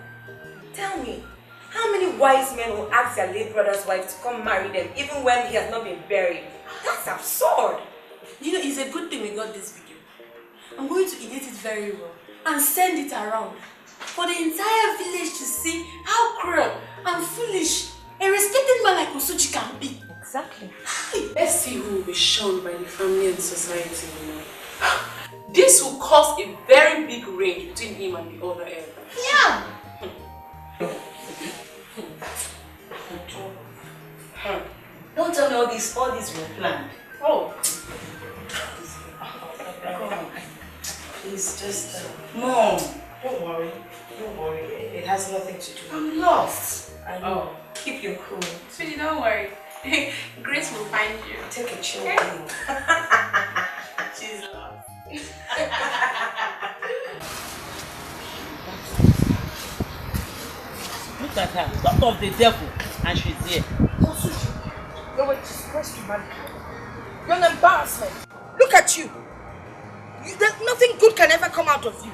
Tell me, how many wise men will ask their late brother's wife to come marry them even when he has not been buried? That's absurd. You know, it's a good thing we got this video. I'm going to edit it very well and send it around for the entire village to see how cruel and foolish a respected man like Osuji can be. Exactly. Let's see who will be shunned by the family and society. This will cause a very big range between him and the other elder. Yeah. Don't tell me all these were planned. Oh. Come on. Please just... Mom. Don't worry. It has nothing to do. I'm lost. I know. Keep your cool. Sweetie, don't worry. Grace will find you. Take a chill. She's lost. Look at her, daughter of the devil, and she's here. You're a disgrace to mankind. You're an embarrassment. Look at you. Nothing good can ever come out of you.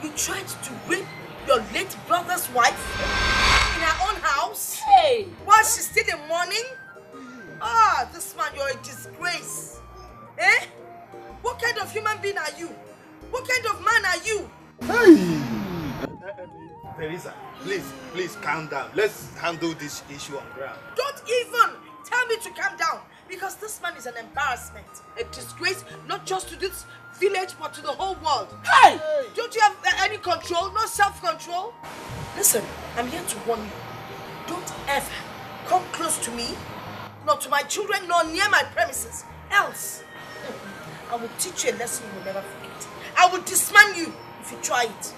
You tried to rape your late brother's wife in her own house? Hey! While she's still in mourning? This man, you're a disgrace. Eh? What kind of human being are you? What kind of man are you? Teresa, please calm down. Let's handle this issue on ground. Don't even tell me to calm down, because this man is an embarrassment, a disgrace, not just to this village but to the whole world. Hey! Don't you have any control, no self-control? Listen, I'm here to warn you. Don't ever come close to me, nor to my children, nor near my premises. Else, I will teach you a lesson you will never forget. I will disman you if you try it.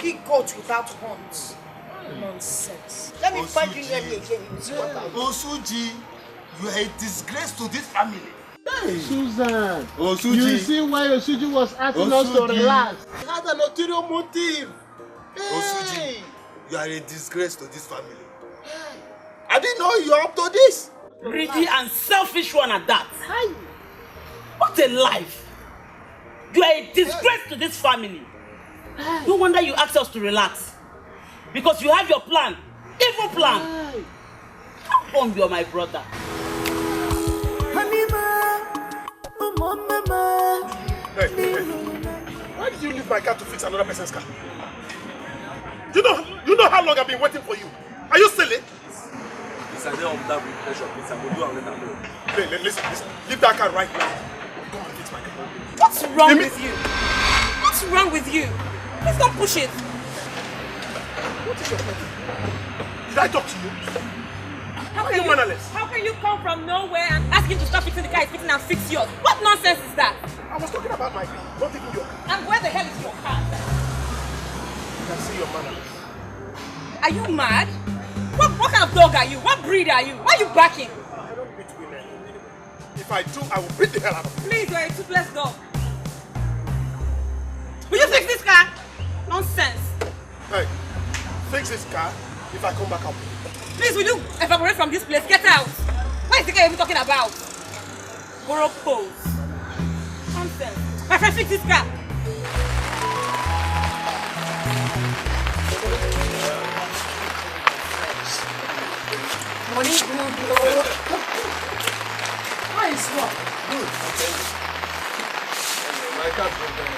He goat without horns. Nonsense. Let me find you near me again. You will see what I will do. Osuji, you are a disgrace to this family. Hey. Susan, Osuji. You see why Osuji was asking us to relax. He had an ulterior motive. Hey. Osuji, you are a disgrace to this family. I didn't know you are up to this. Greedy and selfish one at that. What a life. You are a disgrace to this family. No wonder you asked us to relax. Because you have your plan. Evil plan. How come you are my brother? Hey. Why did you leave my car to fix another person's car? You know how long I've been waiting for you. Are you silly? It's a day of that with pleasure, please. I'm going to do and let her know. Listen. Leave that car right now. Go and fix my car. What's wrong with you? What's wrong with you? Please don't push it. What is your problem? Did I talk to you? How can you come from nowhere and ask him to stop fixing the car he's fixing and fix yours? What nonsense is that? I was talking about my car, not even your car. And where the hell is your car? You can see your manners. Are you mad? What kind of dog are you? What breed are you? Why are you barking? I don't beat women. If I do, I will beat the hell out of you. Please, you're a toothless dog. Will you fix this car? Nonsense. Hey, fix this car. If I come back, I'll pay you. Please, will you evaporate from this place? Get out. What is the guy even talking about? Borrow pose. Nonsense. My friend, fix this car. Money good. How is what? Good. My car broke down.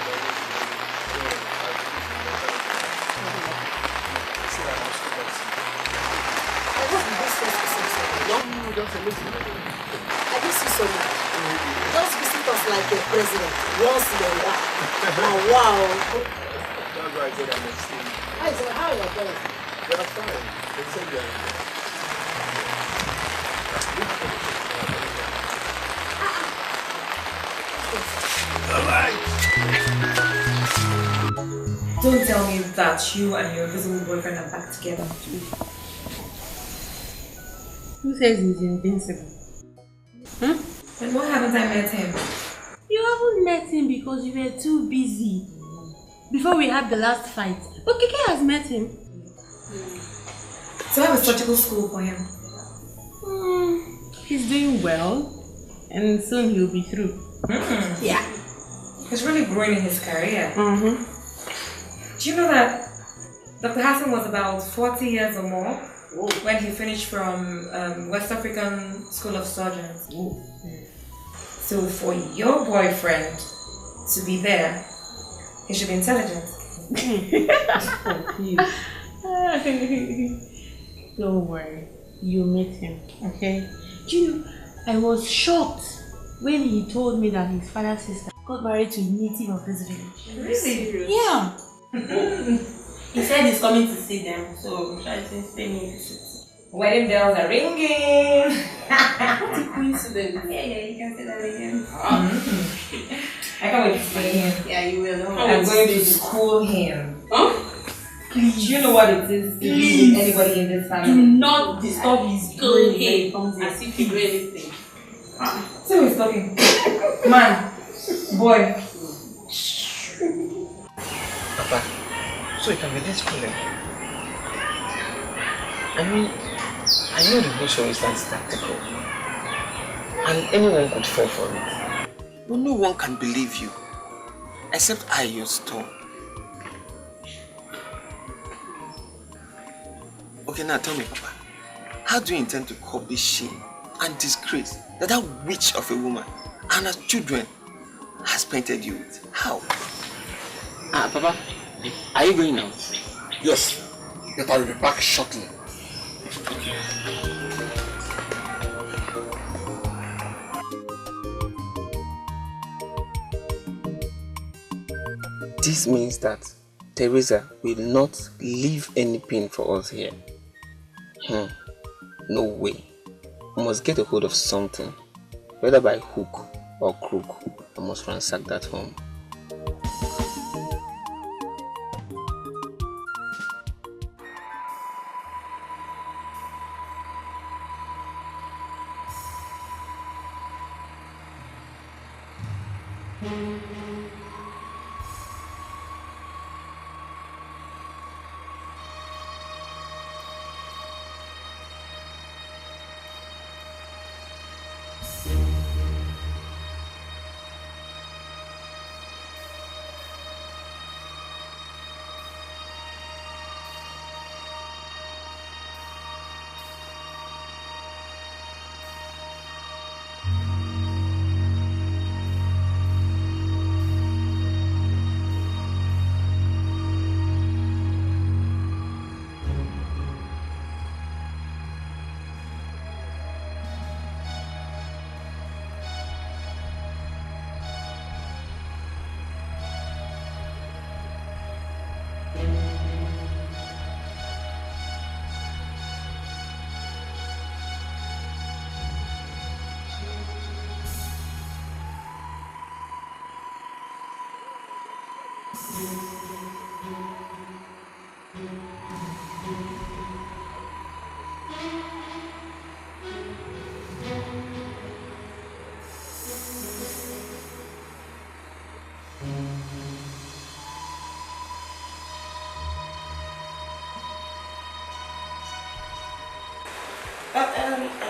No, just listen. I just see someone. Just visit us like a president once in a while. Wow. That's why I said I'm extreme. How are your parents? They're fine. They said they're Don't tell me that you and your invisible boyfriend are back together. Who says he's invincible? Huh? And why haven't I met him? You haven't met him because you were too busy before we had the last fight. But Keke has met him. So I have a surgical school for him. He's doing well, and soon he'll be through. Yeah. He's really growing in his career. Do you know that Dr. Hassan was about 40 years or more when he finished from West African School of Surgeons? So for your boyfriend to be there, he should be intelligent. Don't worry, you'll meet him, okay? Do you know, I was shocked when he told me that his father's sister got married to a native of this village. Really? Yeah. He said he's coming to see them, so I think stay me to see. Wedding bells are ringing. What a coincidence. Yeah, you can say that again. I can't wait to see him. Yeah, you will. I'm going to school him. Huh? Please. Do you know what it is to be with anybody in this family? Do not disturb his brain when he comes in. As if he do anything. See who is talking. Man, boy. Papa, so you can be this cooler. I mean, I know the whole show is tactical, and anyone could fall for it. But no one can believe you, except I, your stone. Okay, now tell me, Papa, how do you intend to cope this shame and disgrace that witch of a woman and her children has painted you with? How? Papa, are you going now? Yes, but I will be back shortly. This means that Teresa will not leave any pin for us here. No way. I must get a hold of something, whether by hook or crook. I must ransack that home.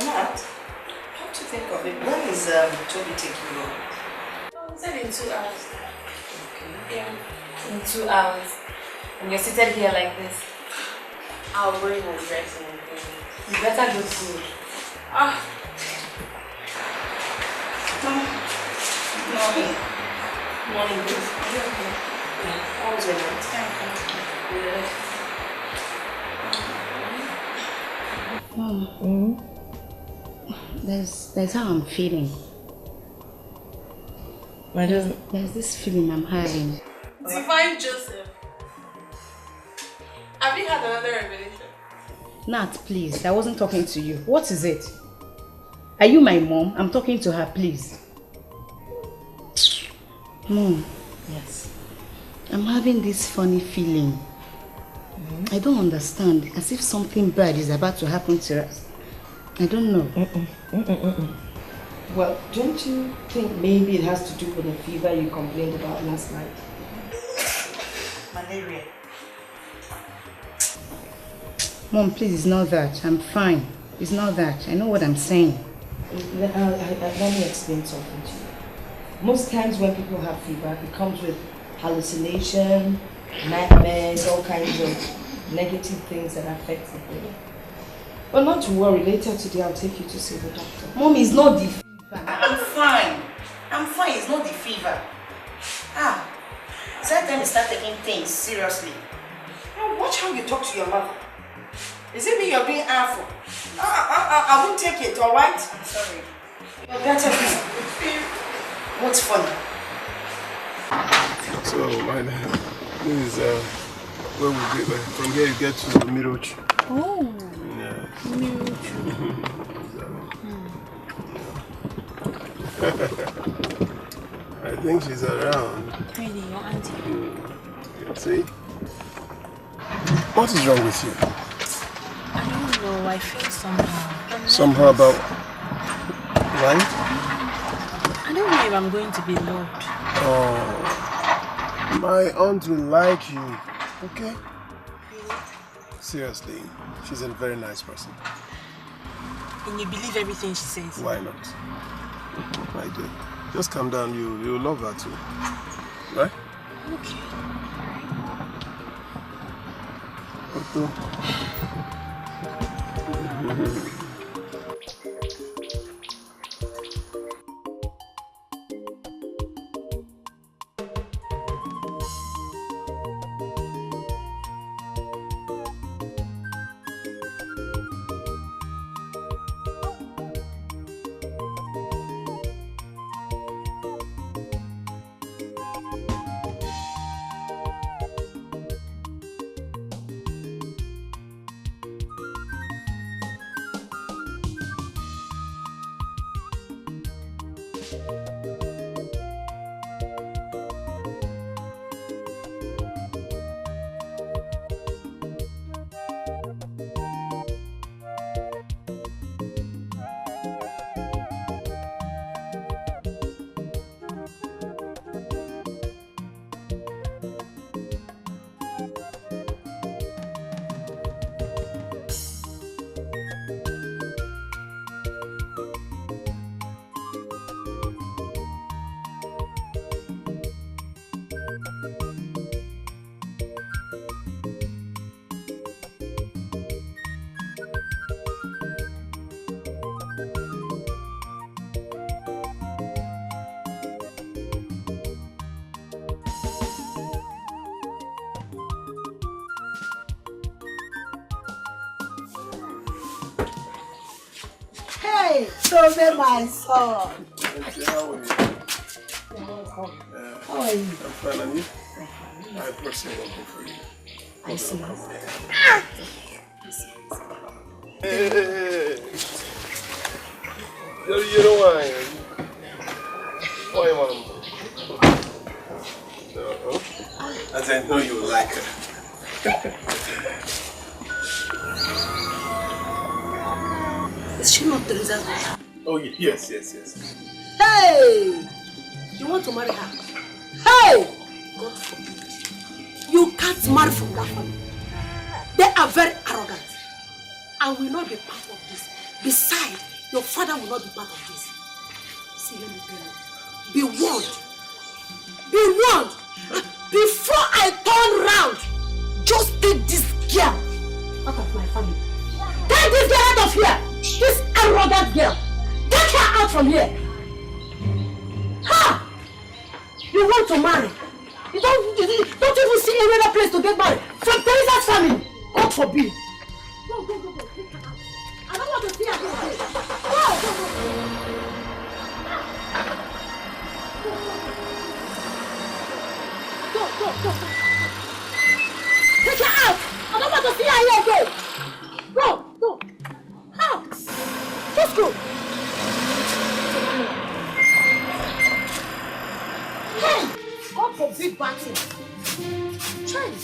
Matt, come to think of it, when is Toby taking you? He said in 2 hours. Okay. Yeah. In 2 hours. And you're seated here like this. I'll go in and dress and everything. You better go to school. Morning. Morning, please. How was your night? There's how I'm feeling. There's this feeling I'm having. Divine Joseph. Have you had another revelation? Nat, please. I wasn't talking to you. What is it? Are you my mom? I'm talking to her, please. Mom. Yes. I'm having this funny feeling. I don't understand. As if something bad is about to happen to us. I don't know. Well, don't you think maybe it has to do with the fever you complained about last night? Malaria. Mom, please, it's not that. I'm fine. It's not that. I know what I'm saying. Let me explain something to you. Most times when people have fever, it comes with hallucination, nightmares, all kinds of negative things that affect the brain. But not to worry, later today I'll take you to see the doctor. Mom, it's not the fever. I'm fine. I'm fine. It's not the fever. It's that time you start taking things seriously. Now watch how you talk to your mother. Is it me you're being awful? I won't take it, alright? I'm sorry. You're better than what's funny? So, my name, this is where we get, like, from here you get to Miroch. Oh. Yeah. I think she's around. Really, your auntie? See? What is wrong with you? I don't know, I feel somehow. Somehow about... Right? I don't know if I'm going to be loved. Oh, my aunt will like you, okay? Seriously, she's a very nice person. And you believe everything she says? Why not? I do. Just calm down, you'll love her too. Right? Okay. Hey, Tove, my son. How are you? How are you? I'm fine, and you? I brought some water for you. I see. Hey. You know why? Why, Mom? As I know you like her. Is she not the result? Oh, yes. Hey! You want to marry her? Hey! God forbid. You can't marry from that family. They are very arrogant and will not be part of this. Besides, your father will not be part of this. See, let me tell you. Be warned. Be warned. Before I turn round, just take this girl out of my family. Take this girl out of here. This arrogant girl. Take her out from here. Ha! You want to marry? You don't even see any other place to get married. From Teresa's family. God forbid. Go. Take her out. I don't want to see her again. Go. Go. Take her out. I don't want to see her here again. Go. Out. Just go. Hey! God forbid bad things. Change.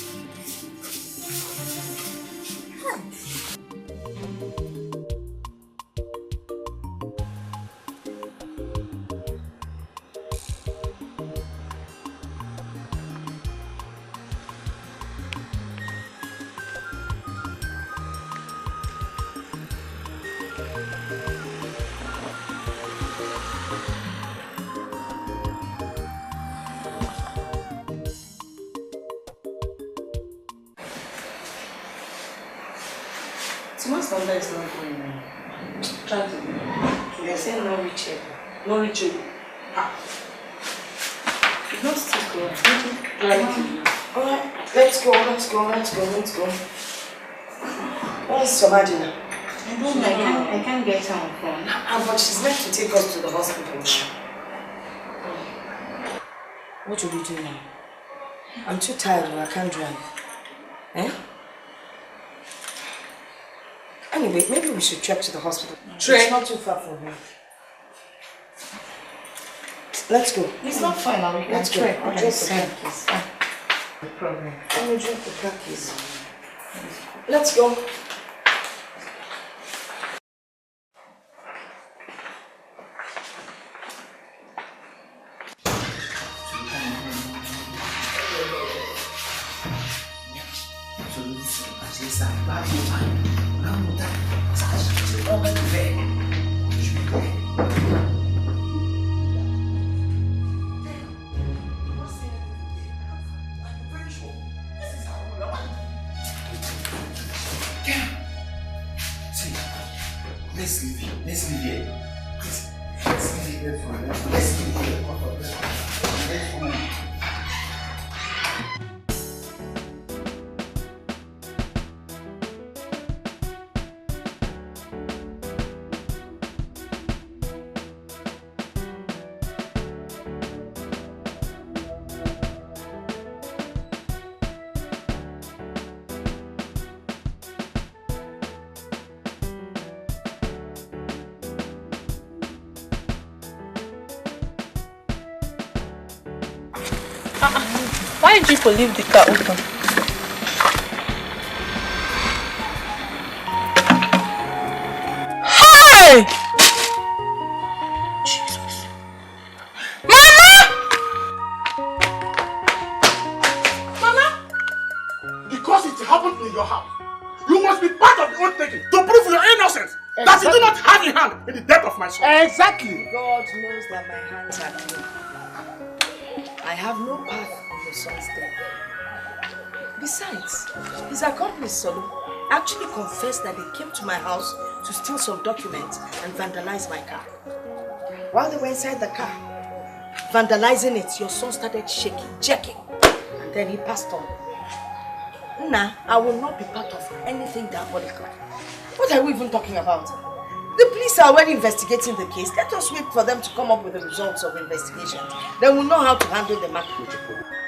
Hey! Tomas number is not going now. Try to. They say no reachable. No reachable. It's not still going. Alright, let's go. Where's somebody now? I can't get her on phone. But she's meant to take us to the hospital now. What will we do now? I'm too tired and I can't drive. Eh? Anyway, maybe we should trek to the hospital. Trek? It's not too far from here. Let's go. It's not far now. We can Let's go. trek. I'll drink the car keys. No problem. Let me drink the car keys. Let's go. Let's leave here. Please, let's leave here for now. Let's leave here. Let's go. Why did you leave the car open? Hey! Jesus. Mama! Because it happened in your house, you must be part of the old taking to prove your innocence. Exactly. That you do not have a hand in the death of my son. Exactly. God knows that my hands are clean. I have no part in your son's death. Besides, his accomplice Solo actually confessed that they came to my house to steal some documents and vandalize my car. While they were inside the car, vandalizing it, your son started shaking, jerking, and then he passed on. Nah, I will not be part of anything diabolical. What are we even talking about? The police are already investigating the case. Let us wait for them to come up with the results of the investigation. Then we'll know how to handle the matter.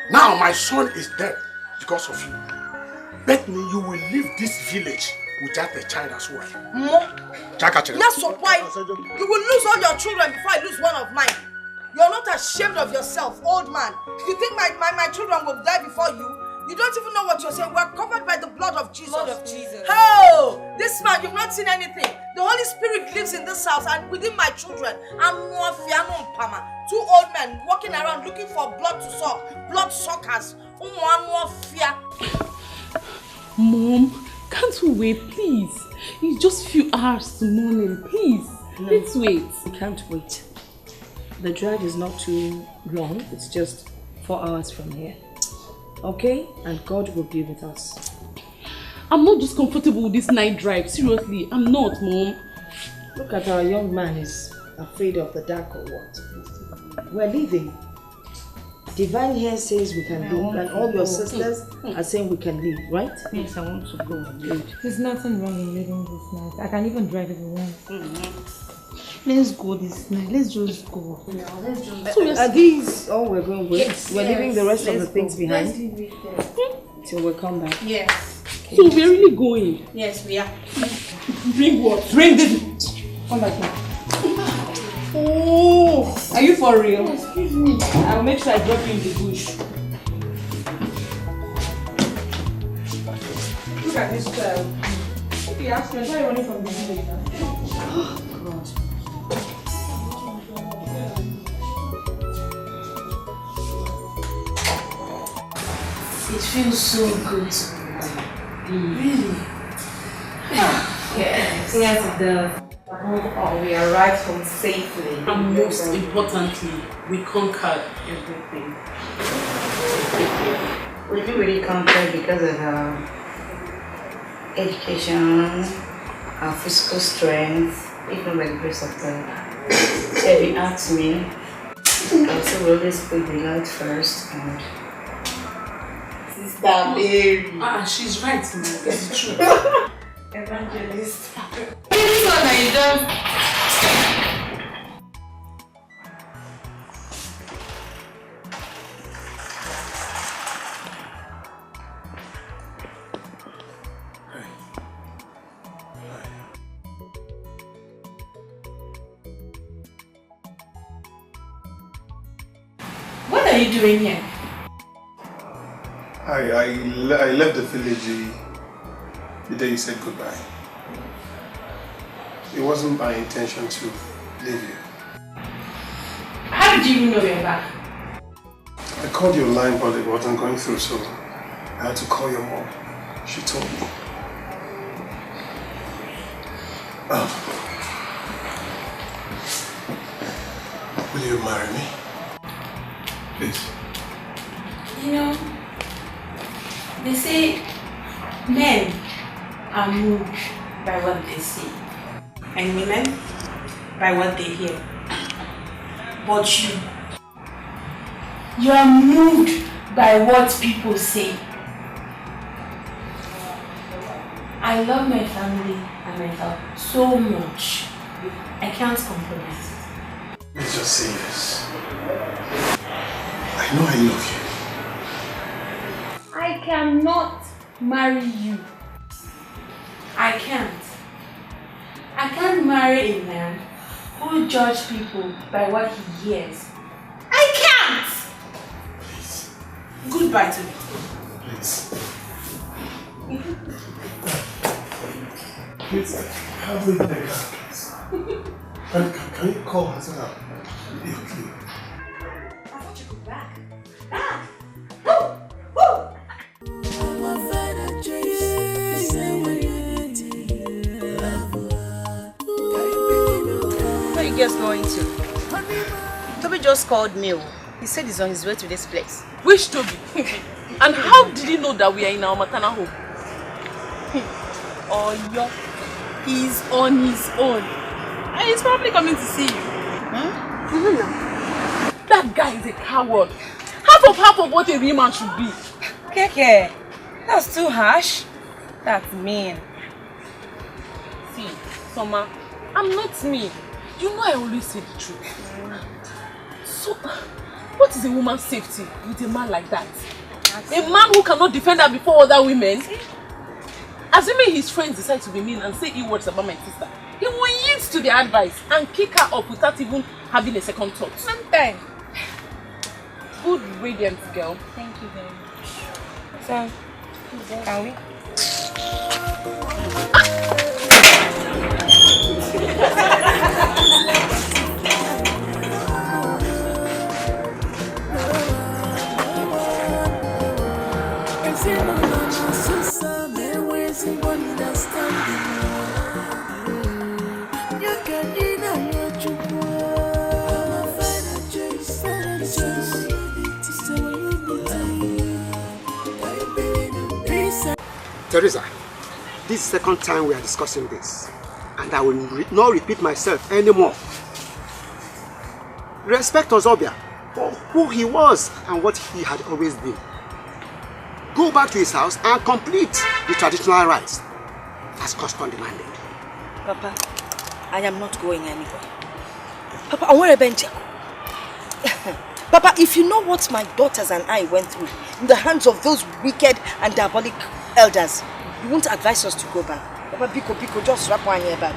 Now my son is dead because of you. Bet me you will leave this village without a child as well. More? That's why you will lose all your children before I lose one of mine. You're not ashamed of yourself, old man. You think my children will die before you? You don't even know what you're saying. We're covered by the blood of Jesus. Blood of Jesus. Oh! This man, you've not seen anything. The Holy Spirit lives in this house and within my children. I'm Pama. 2 old men walking around looking for blood to suck. Blood suckers. Mom, can't we wait, please? It's just a few hours to morning, please. No. Let's wait. We can't wait. The drive is not too long. It's just 4 hours from here. Okay? And God will be with us. I'm not just comfortable with this night drive. Seriously, I'm not, Mom. Look at our young man is afraid of the dark or what? We're leaving. Divine here says we can leave, and all your sisters are saying we can leave, right? Yes, I want to go. Good. There's nothing wrong in leaving this night. I can even drive if you want. Let's go this night. Let's just go. Yeah, let's just So are these all we're going with? Yes, we're leaving the rest of the things behind Let's leave it there. till we come back. Yes. Okay. So we're really going? Yes, we are. Bring what? Bring this. Come back here. Oh, are you for real? Excuse me. I'll make sure I drop you in the bush. Look at this child. Okay, ask me, why are you running from the village now? Oh, God. It feels so good to be back. Really? Yes. Yes, it does. We arrived home safely. And most importantly, we conquered everything. We didn't really conquer because of our education, our physical strength, even by the grace of God. So if you ask me, also we always put the Lord first and Sister Mary. She's right, man. It's true. Evangelist. This one I just... What are you doing here? I left the village the day you said goodbye. It wasn't my intention to leave you. How did you even know you were back? I called your line, but it wasn't going through, so I had to call your mom. She told me. Will you marry me? Please. You know, they say men are moved by what they see and women by what they hear. But you are moved by what people say. I love my family and my health so much. I can't compromise. Let's just say this. I know I love you. I cannot marry you. I can't. I can't marry a man who judges people by what he hears. I can't! Please. Goodbye to me. Please. Please, have me there, please. Can you call her so that you're clear? I thought you could back. Back! Where you guys going to? Toby just called me. He said he's on his way to this place. Which Toby? And how did he know that we are in our maternal home? Oh, yeah. He's on his own. And he's probably coming to see you. That guy is a coward. Half of what a real man should be. Dikeh, that's too harsh. That's mean. See, Soma, I'm not me. You know I always say the truth. So, what is a woman's safety with a man like that? A man who cannot defend her before other women? Assuming his friends decide to be mean and say ill words about my sister, he will yield to their advice and kick her up without even having a second thought. Sometimes. Good radiant girl. Thank you very much. So, can we? Teresa, this is the second time we are discussing this, and I will not repeat myself anymore. Respect Ozobia for who he was and what he had always been. Go back to his house and complete the traditional rites as custom demanded. Papa, I am not going anywhere. Papa, I want to bench. Papa, if you know what my daughters and I went through in the hands of those wicked and diabolic elders, you won't advise us to go back. Papa, Pico, just wrap one here back.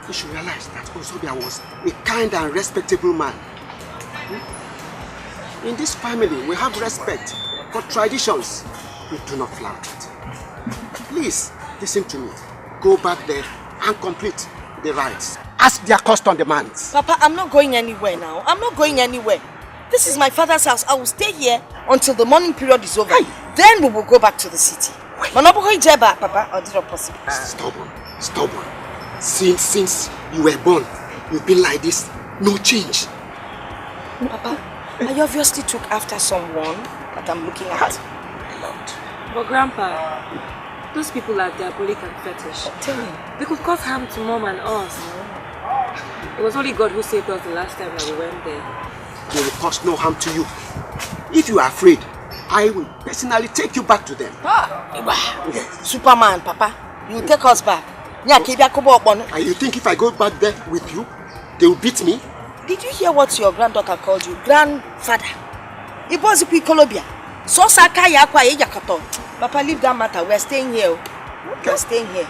You should realize that Ozobia was a kind and respectable man. In this family, we have respect for traditions. We do not flout it. Please, listen to me. Go back there and complete the rites as their custom demands. Papa, I'm not going anywhere now. I'm not going anywhere. This is my father's house. I will stay here until the mourning period is over. Then we will go back to the city. Papa, or is it not possible? Stubborn. Since you were born, you've been like this. No change. Papa, I obviously took after someone that I'm looking at. But Grandpa, those people are diabolic and fetish. Tell me. They could cause harm to Mom and us. It was only God who saved us the last time that we went there. They will cause no harm to you. If you are afraid, I will personally take you back to them. Yes. Superman, Papa, you take us back. And you think if I go back there with you, they will beat me? Did you hear what your granddaughter called you? Grandfather. It was Colobia. So Sakaya kwa Yakato. Papa, leave that matter. We're staying here. We're staying here.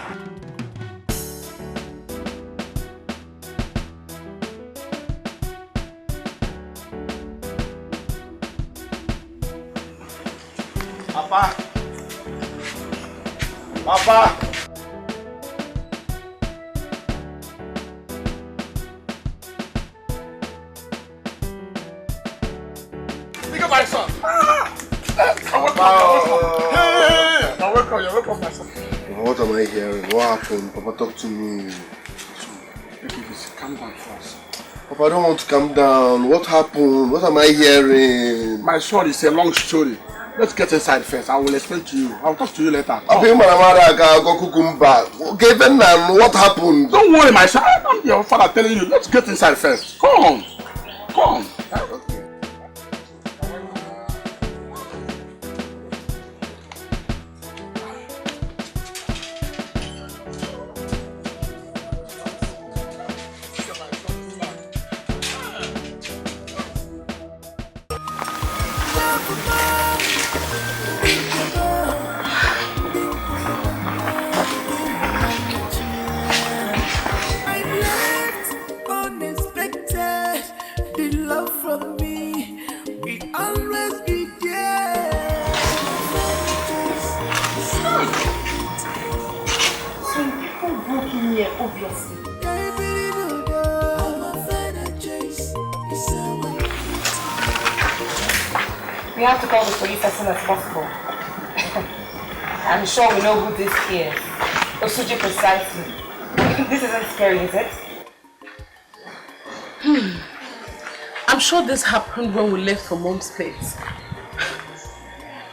Papa. Papa. Pick up my son. You're welcome, my son. What am I hearing? What happened? Papa, talk to me. Calm down first. Papa, I don't want to calm down. What happened? What am I hearing? My son, it's a long story. Let's get inside first. I will explain to you. I'll talk to you later. Okay, then what happened? Don't worry, my son. I'm your father telling you. Let's get inside first. Come on. Come on. We have to call the police as soon as possible. I'm sure we know who this is. Osuji precisely. This isn't scary, is it? I'm sure this happened when we left for Mom's place.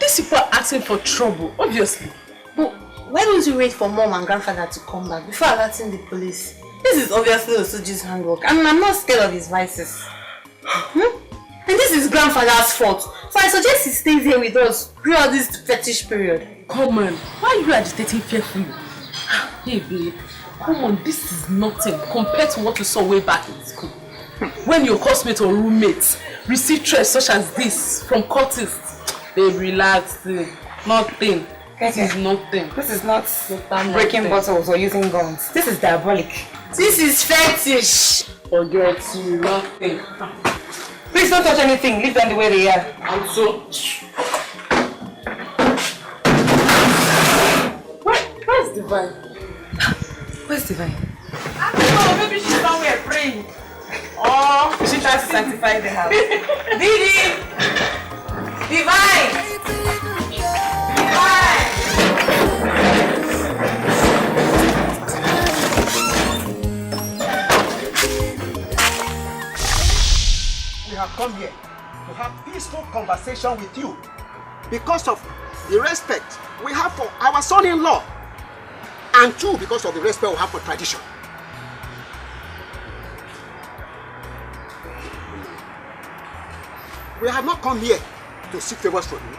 These people are asking for trouble, obviously. But why don't you wait for Mom and Grandfather to come back before alerting the police? This is obviously Osuji's handwork, and I'm not scared of his vices. And this is Grandfather's fault. So I suggest he stays here with us throughout this fetish period. Come on, why are you agitating fearfully? Hey babe, come on, this is nothing compared to what we saw way back in school. When your classmates or roommates receive threats such as this from cultists, they relax. Nothing. This is nothing. This is not breaking bottles or using guns. This is diabolic. This is fetish. Forget you, nothing. Please don't touch anything. Leave them the way they are. And so, where's Divine? Where's Divine? I don't know. Maybe she's somewhere praying. Oh, she tries to sanctify the house. Didi! Divine! Divine! We have come here to have peaceful conversation with you because of the respect we have for our son-in-law, and two, because of the respect we have for tradition. We have not come here to seek favors from you,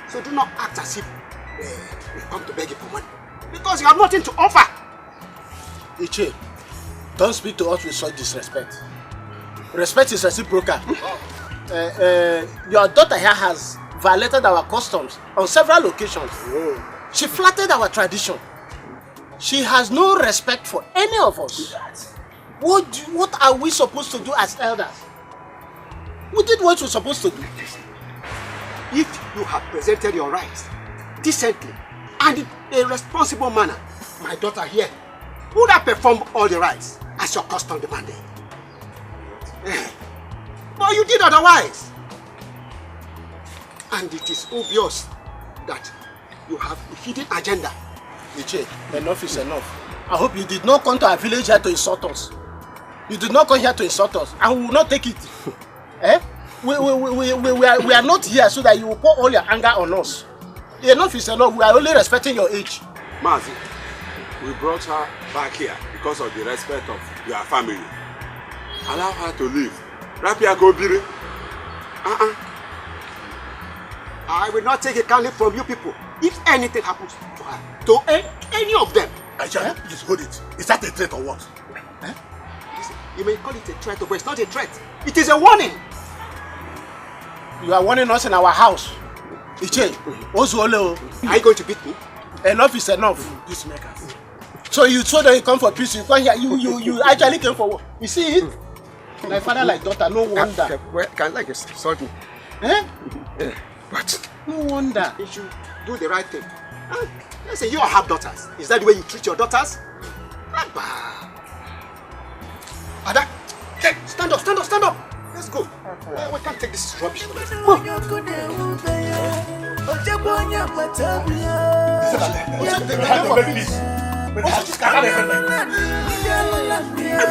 so do not act as if we come to beg you for money, because you have nothing to offer. Iche, don't speak to us with such disrespect. Respect is reciprocal. Your daughter here has violated our customs on several occasions. She flattered our tradition. She has no respect for any of us. What are we supposed to do as elders? We did what we're supposed to do. If you have presented your rights decently and in a responsible manner, my daughter here would have performed all the rites as your custom demanded. But you did otherwise. And it is obvious that you have a hidden agenda. Iche, enough is enough. I hope you did not come to our village here to insult us. You did not come here to insult us, and we will not take it. Eh? We are not here so that you will pour all your anger on us. Enough is enough. We are only respecting your age. Mazi, we brought her back here because of the respect of your family. Allow her to live. Rapia go biri. I will not take a candle from you people. If anything happens to her, to any of them. Aisha, please hold it. Is that a threat or what? Listen, you may call it a threat, but it's not a threat. It is a warning. You are warning us in our house. Iche, Ozuole. Are you going to beat me? Enough is enough, peacemakers. So you told that you come for peace, you come here, you actually came for war. You see it? Like father, like daughter, no wonder. Can like insult me? Eh? What? No wonder. You should do the right thing. Listen, you all have daughters. Is that the way you treat your daughters? Ada, hey, stand up, stand up, stand up. Let's go. We can't take this rubbish. I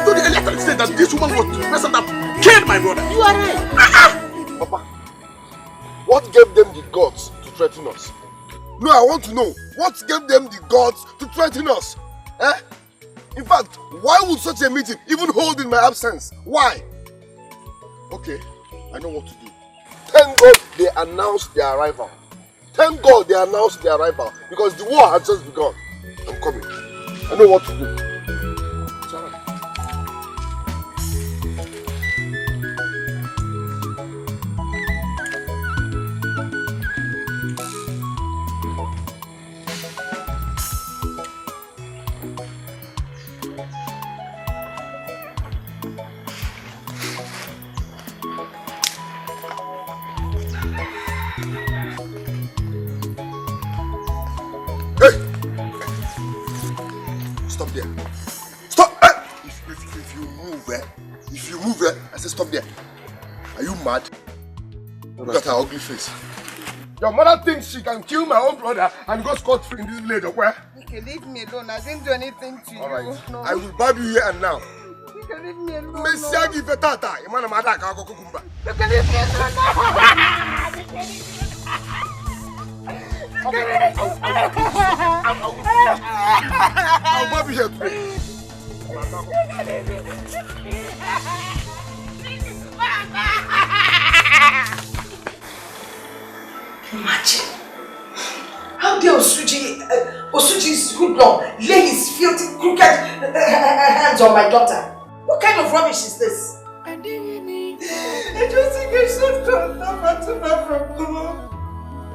told the electorate said that this woman was the person that killed my brother. You are right. Papa, what gave them the guts to threaten us? No, I want to know. What gave them the guts to threaten us? Eh? In fact, why would such a meeting even hold in my absence? Why? Okay, I know what to do. Thank God they announced their arrival. Thank God they announced their arrival because the war had just begun. I'm coming. I know what to do. Stop there. Stop! If you move, if you move, I say stop there. Are you mad? Look at her ugly face. Your mother thinks she can kill my own brother and go scot-free in this village, okay? You can leave me alone. I didn't do anything to you. Alright. No. I will barb you here and now. You can leave me alone. Messiagi Vetata, Imana Madaka Kukumba. You can leave me alone. I'll barb you here today. Imagine. How dare Osuji's hoodlum lay his filthy, crooked hands on my daughter? What kind of rubbish is this? I just think I should come back to her from home.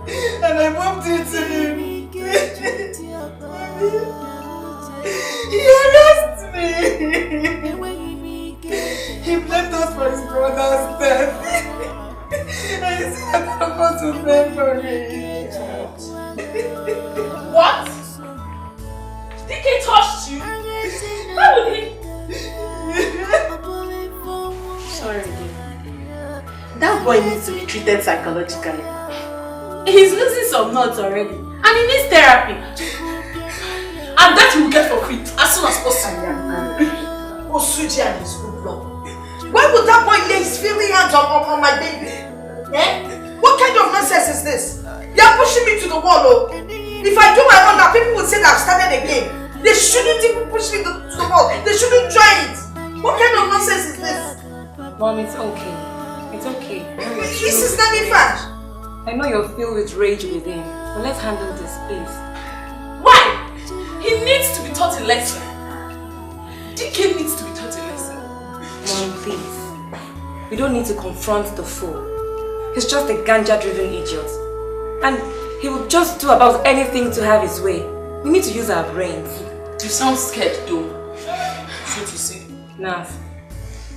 And I bumped into him. He harassed me. He blamed us for his brother's death. I see I'm supposed to blame for it. What? Dikeh touched you? How would he? Sorry, dear. That boy needs to be treated psychologically. He's losing some nuts already. And he needs therapy. And that he will get for free as soon as possible. Osuji and his good luck. Why would that boy lay his filthy hands on my baby? Eh? What kind of nonsense is this? They are pushing me to the wall, oh. If I do my own now, people will say that I've started again. They shouldn't even push me to the wall. They shouldn't try it. What kind of nonsense is this? Mom, it's okay. It's okay. This is not in fact. I know you're filled with rage within, but let's handle this, please. Why? He needs to be taught a lesson. Dikeh needs to be taught a lesson. Mom, please. We don't need to confront the fool. He's just a ganja-driven idiot. And he will just do about anything to have his way. We need to use our brains. You sound scared though. Should you say? Nas,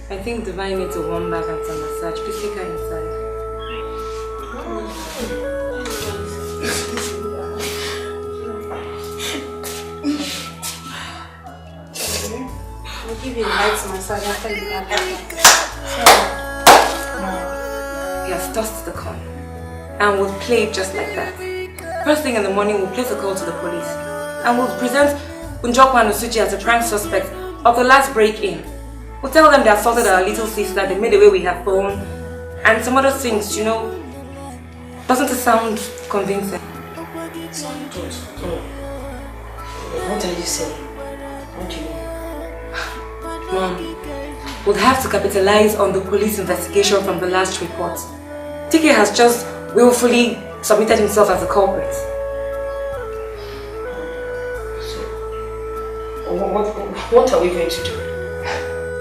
I think Divine needs a warm bath and some massage. Please take her inside. I'll give you a light massage after you have that. He has tossed the coin. And we'll play it just like that. First thing in the morning, we'll place a call to the police. And we'll present Unjokwa and Usuji as the prime suspects of the last break-in. We'll tell them they assaulted our little sister, they made away with her phone, and some other things, you know. Doesn't it sound convincing? What are you saying? What do you mean? Mom, we'll have to capitalize on the police investigation from the last report. Dikeh has just willfully submitted himself as a culprit. What are we going to do?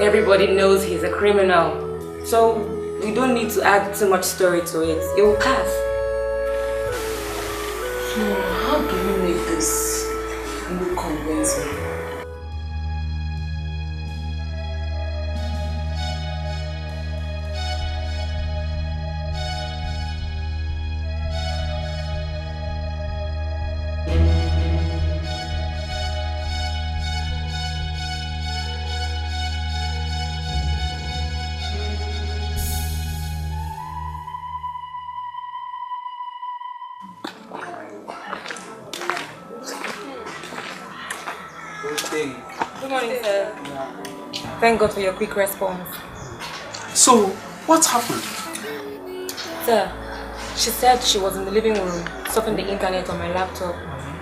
Everybody knows he's a criminal, so we don't need to add too much story to it. It will pass. So how do we make this look convincing? Good morning, sir. Thank God for your quick response. So, what happened? Sir, she said she was in the living room surfing the internet on my laptop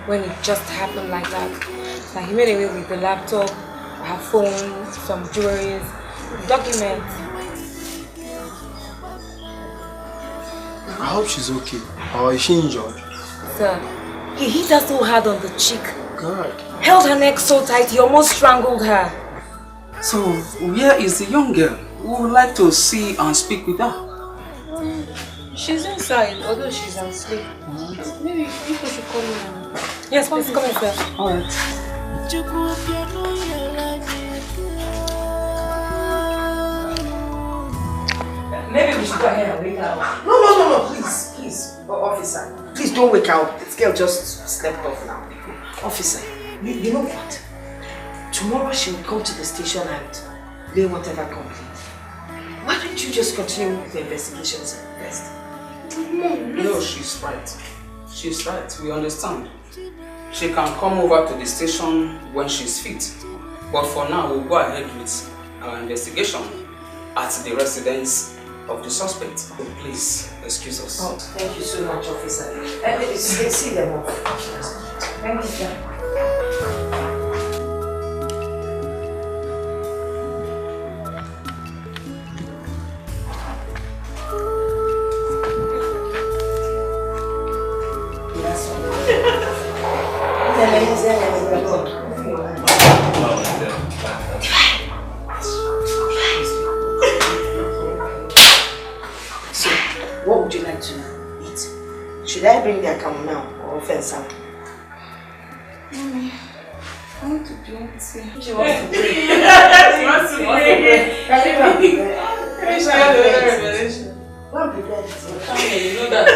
when it just happened like that. That he made away with the laptop, her phone, some jewelry, documents. I hope she's okay. Or is she injured? Sir, he hit her so hard on the cheek. God. Held her neck so tight, he almost strangled her. So, where is the young girl? We would like to see and speak with her. She's inside, although she's asleep. Maybe people should come in. Yes, please come in, sir. Alright. Maybe we should go ahead and wake her up. No, please, officer. Please don't wake her up. This girl just slept off now. Officer, you know what? Tomorrow she will come to the station and lay whatever complaint. Why don't you just continue with the investigations first? No, she's right. She's right. We understand. She can come over to the station when she's fit. But for now, we'll go ahead with our investigation at the residence of the suspect. So please, excuse us. Oh, thank you so much, officer. See them off. Thank you, sir. So, what would you like to eat? Should I bring the account now or offense her? Mommy, I want to drink tea. She wants to pray. She wants to pray. You know that.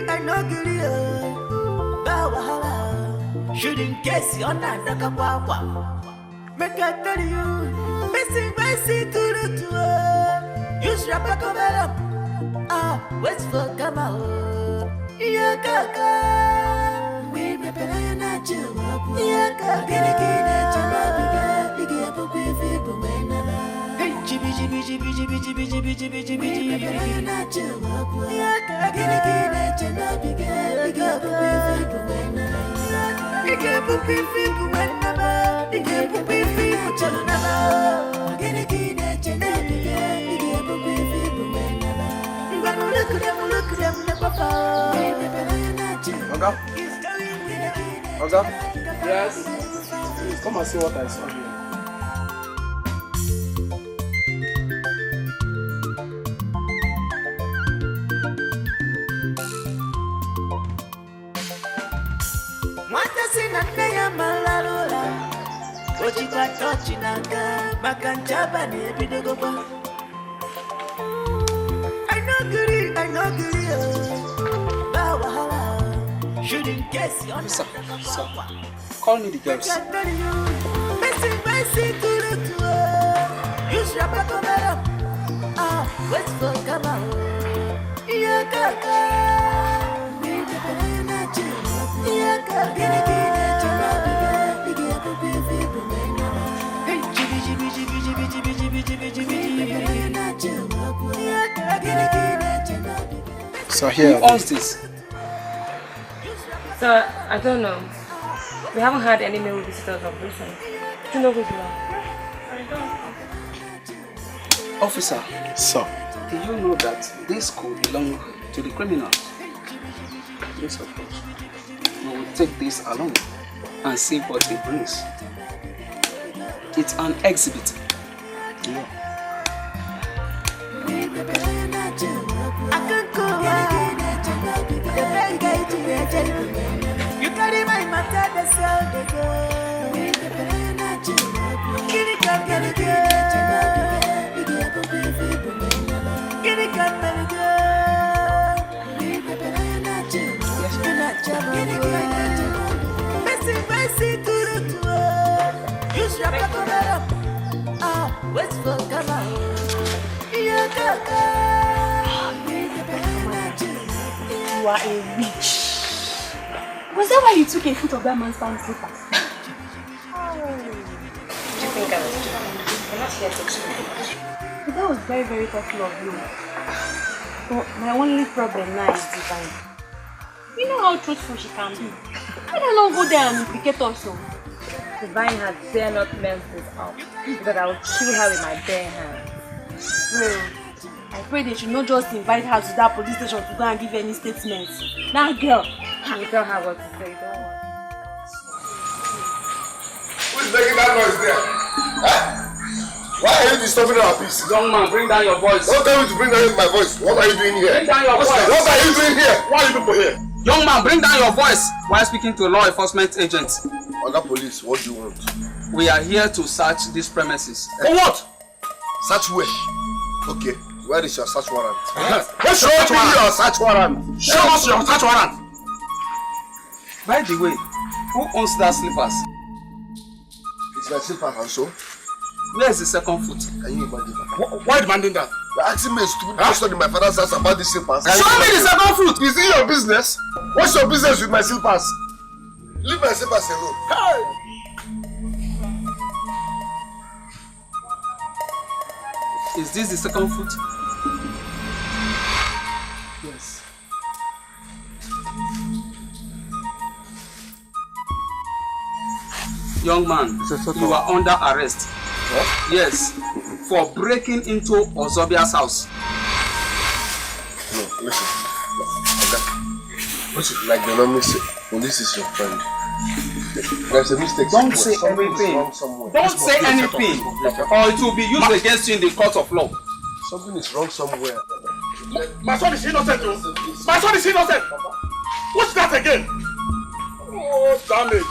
I know giri, Bawahala. Shooting case, you're not a kawawa. Make I tell you, missing my seat to the tour. Use Rapa Cover. Wait for Kamau. Yakaka. We may be a natural. Yaka, get a kid at your baby. Big up a quiffy, but when I Chibi, Oga? Yes? Please come and see what I saw here. I know giri, Bawahala. Shooting case, you're not Sir, call me the girls. Missing my seat to the tour. So here. Who owns this? Sir, I don't know. We haven't had any male visitors of recent. Do you know who you are? I don't. Officer. Sir. Do you know that this could belong to the criminals? Yes, of course. We will take this along and see what it brings. It's an exhibit. Yeah. You carry my matter, the sound they go. Get it up, get it up. Get it up, get it You are a witch. Was that why you took a foot of that man's family slippers? What do you think I was doing? I'm not here to explain. That was very, very thoughtful of you. But my only problem now is Divine. You know how truthful she can be. I don't know, go there and implicate us. Divine had dare not mess this up, because I will kill her with my bare hands. Well, I pray they should not just invite her to that police station to go and give any statements. Now, girl, you tell her what to say, don't worry. Who is making that noise there? Huh? Why are you disturbing our peace? Young man, bring down your voice. Don't tell me to bring down my voice. What are you doing here? Bring down your voice. What are you doing here? Why are you people here? Young man, bring down your voice while speaking to law enforcement agents. Other police, what do you want? We are here to search these premises. For what? Search where? Okay, where is your search warrant? Where's your search warrant? Show us your search warrant. By the way, who owns that slippers? It's my slippers and so? Where is the second foot? Can you imagine that? Why demanding that? You're asking me a stupid question in my father's house about these slippers. Show me the second foot! Is it your business? What's your business with my slippers? Leave my slippers alone. Hey! Is this the second foot? Yes. Young man, you are under arrest. What? Yes, for breaking into Ozobia's house. No, listen. Okay. Listen, like the normally say, police is your friend. There's a mistake. Don't say anything. Don't say anything, or it will be used against you in the court of law. Something is wrong somewhere. My son is innocent, though. My son is innocent. What's that again? Oh, damage.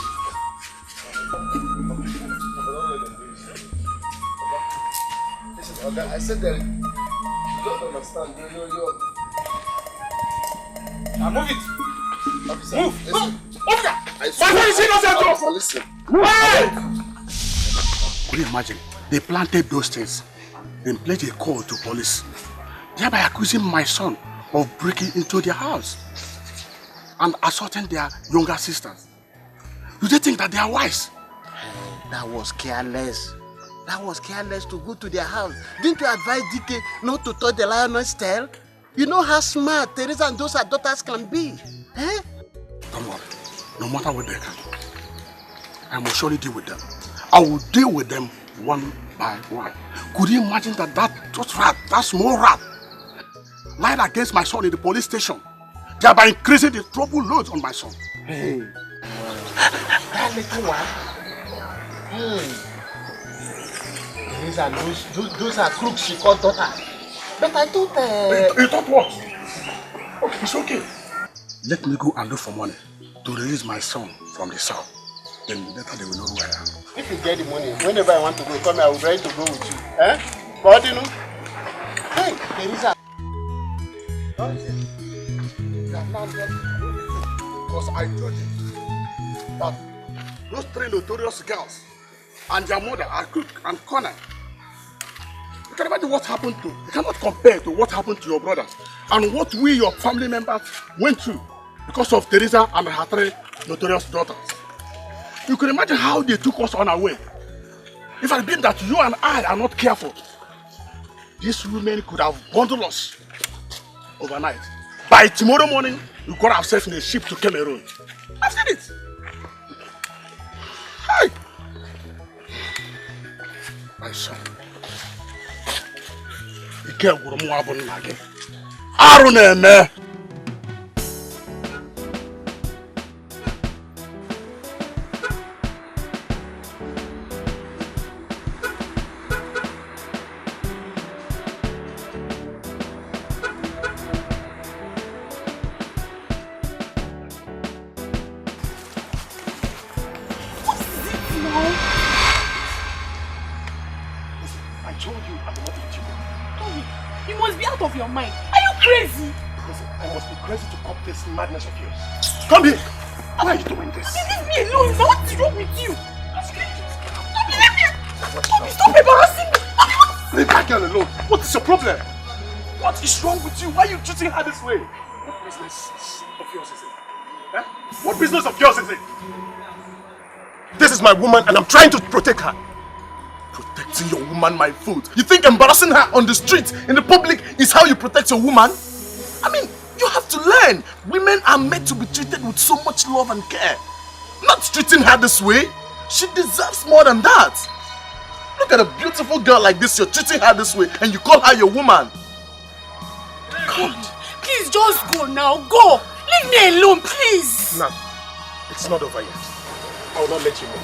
Listen, okay, I said that you don't understand. You're. Now move it. Officer, move. Listen. Over there. My son is innocent, though. Officer, listen. Hey! Could you imagine? They planted those things, then played a call to police, thereby accusing my son of breaking into their house and assaulting their younger sisters. Do they think that they are wise? That was careless. That was careless to go to their house. Didn't you advise Dikeh not to touch the lioness tail? You know how smart Teresa and those her daughters can be. Eh? Don't worry. No matter what they can, I will surely deal with them. I will deal with them one by one. Could you imagine that small rat lied against my son in the police station, thereby increasing the trouble loads on my son? Hey. That little one. Those are crooks she called daughter. But I thought... You thought what? Okay, it's okay. Let me go and look for money to release my son from the cell. Then later they will know who I am. If you get the money, whenever I want to go, come here, I will be ready to go with you. Eh? But you know? Hey, Teresa. Because I told you that those three notorious girls and their mother are crook and corner. You can imagine what happened to, you cannot compare to what happened to your brothers and what we, your family members, went through because of Teresa and her 3 notorious daughters. You can imagine how they took us on our way. If it had been that you and I are not careful, these women could have bundled us overnight. By tomorrow morning, we got ourselves in a ship to Cameroon. I've seen it. Hi. My son. Dikeh gwuru m abụ nna gị. Arụ na-eme. Madness of yours. Come here! Why are you doing this? Leave me alone! What is wrong with you? Stop embarrassing me! Leave that girl alone. What is your problem? What is wrong with you? Why are you treating her this way? What business of yours is it? Eh? What business of yours is it? This is my woman and I'm trying to protect her. Protecting your woman, my foot. You think embarrassing her on the street, in the public, is how you protect your woman? I mean, you have to learn. Women are meant to be treated with so much love and care. Not treating her this way. She deserves more than that. Look at a beautiful girl like this. You're treating her this way and you call her your woman. God, please just go now. Go. Leave me alone, please. No, it's not over yet. I will not let you go.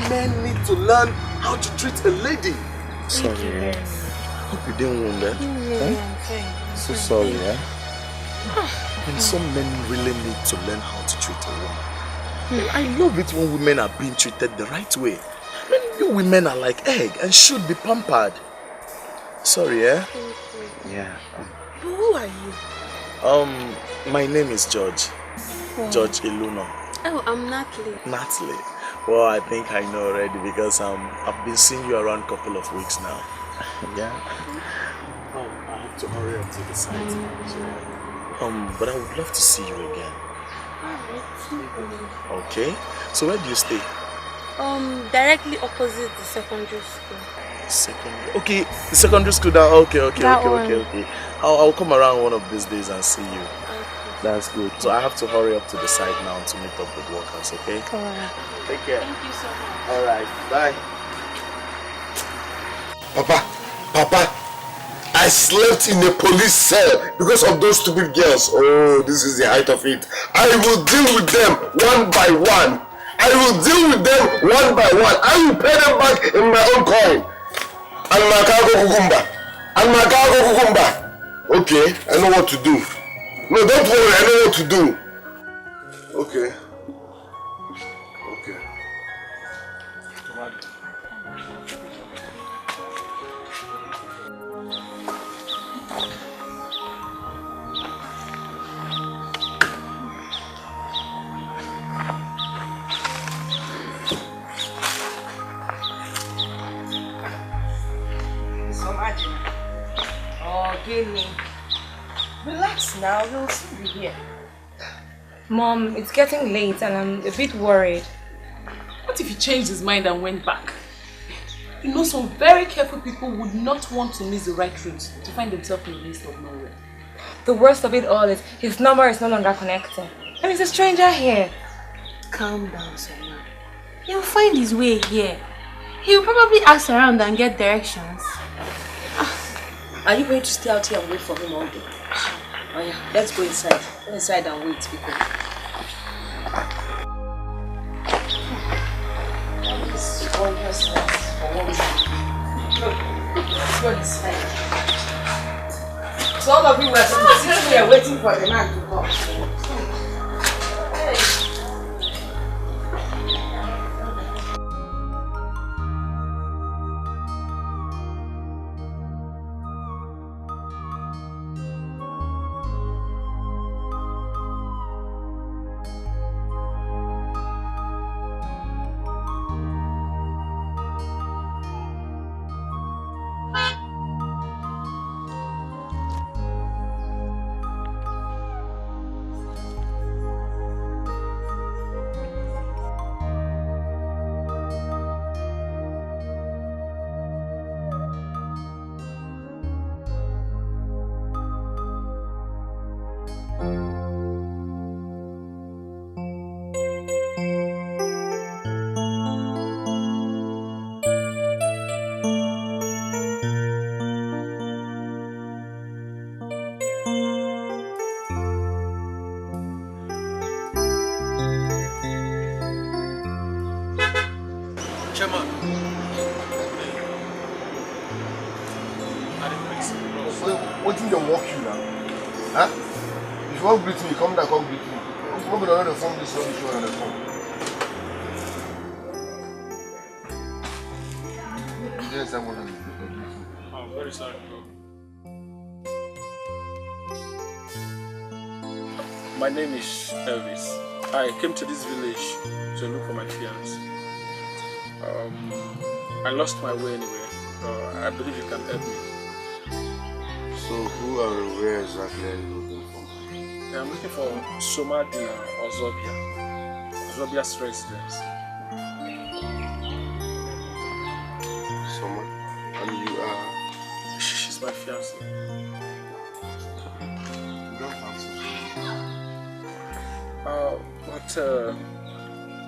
Men need to learn how to treat a lady. Sorry, hope you didn't wound that. So sorry, And some men really need to learn how to treat a woman. I love it when women are being treated the right way. You women are like egg and should be pampered. Sorry, Yeah. But who are you? My name is George. George Iluno. Oh, I'm Natalie. Natalie. Well, I think I know already because I've been seeing you around a couple of weeks now. Yeah. I have to hurry up to the site. But I would love to see you again. Okay. So where do you stay? Directly opposite the secondary school. Secondary. Okay, the secondary school down. Okay. I'll come around one of these days and see you. That's good. So I have to hurry up to the site now to meet up with workers, okay? Alright. Take care. Thank you so much. Alright, bye. Papa, I slept in a police cell because of those stupid girls. Oh, this is the height of it. I will deal with them one by one. I will pay them back in my own coin. Almakago kukumba. Okay, I know what to do. No, don't worry, I know what to do. Okay. Relax now, he'll soon be here. Mom, it's getting late and I'm a bit worried. What if he changed his mind and went back? You know, some very careful people would not want to miss the right route to find themselves in the midst of nowhere. The worst of it all is his number is no longer connected. And he's a stranger here. Calm down, Selma. He'll find his way here. He'll probably ask around and get directions. Are you going to stay out here and wait for him all day? Oh yeah, let's go inside. Go inside and wait, people. Let's go inside. So all of you were sitting here waiting for the man to come. Hey. Chairman. What in the walk you now? Huh? If you want to greet me, come down, come greet me. I'm going to run the phone this one, this one, and the phone. Yes, I'm going to greet you. I'm very sorry, bro. My name is Elvis. I came to this village to look for my fiance. I lost my way anyway. I believe you can help me. So who and where exactly are you looking for? Yeah, I'm looking for Somadina Ozobia. Ozobia's residence. Someone? And you are? She's my fiance. You don't answer. But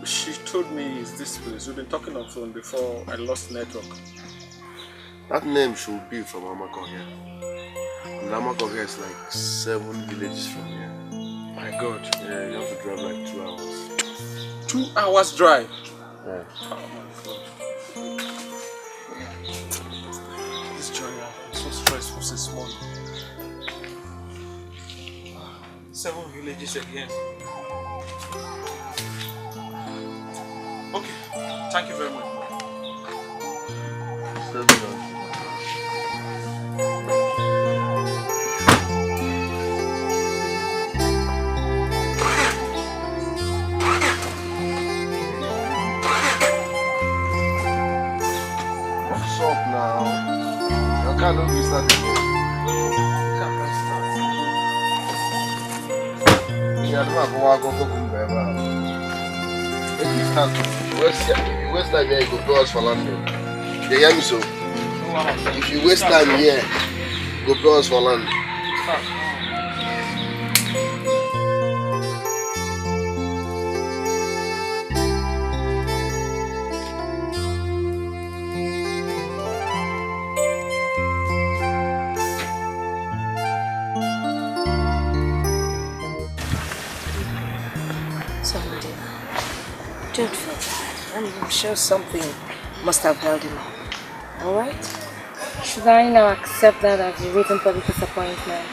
she told me it's this place. We've been talking on phone before I lost network. That name should be from Amako here. And Amako here is like 7 villages from here. My God. Yeah, you have to drive like 2 hours. 2 hours drive? Yeah. Oh my God. This journey is so stressful since morning. 7 villages again. Okay, thank you very much. What's up now? You can't do this that anymore. Yeah, I don't have to walk over from wherever. If you start to waste time here, you go pay us for land. You hear me so? If you waste time here, go pay us for land. Don't feel bad. I'm sure something must have held him up. Alright? Should I now accept that as a reason for the disappointment?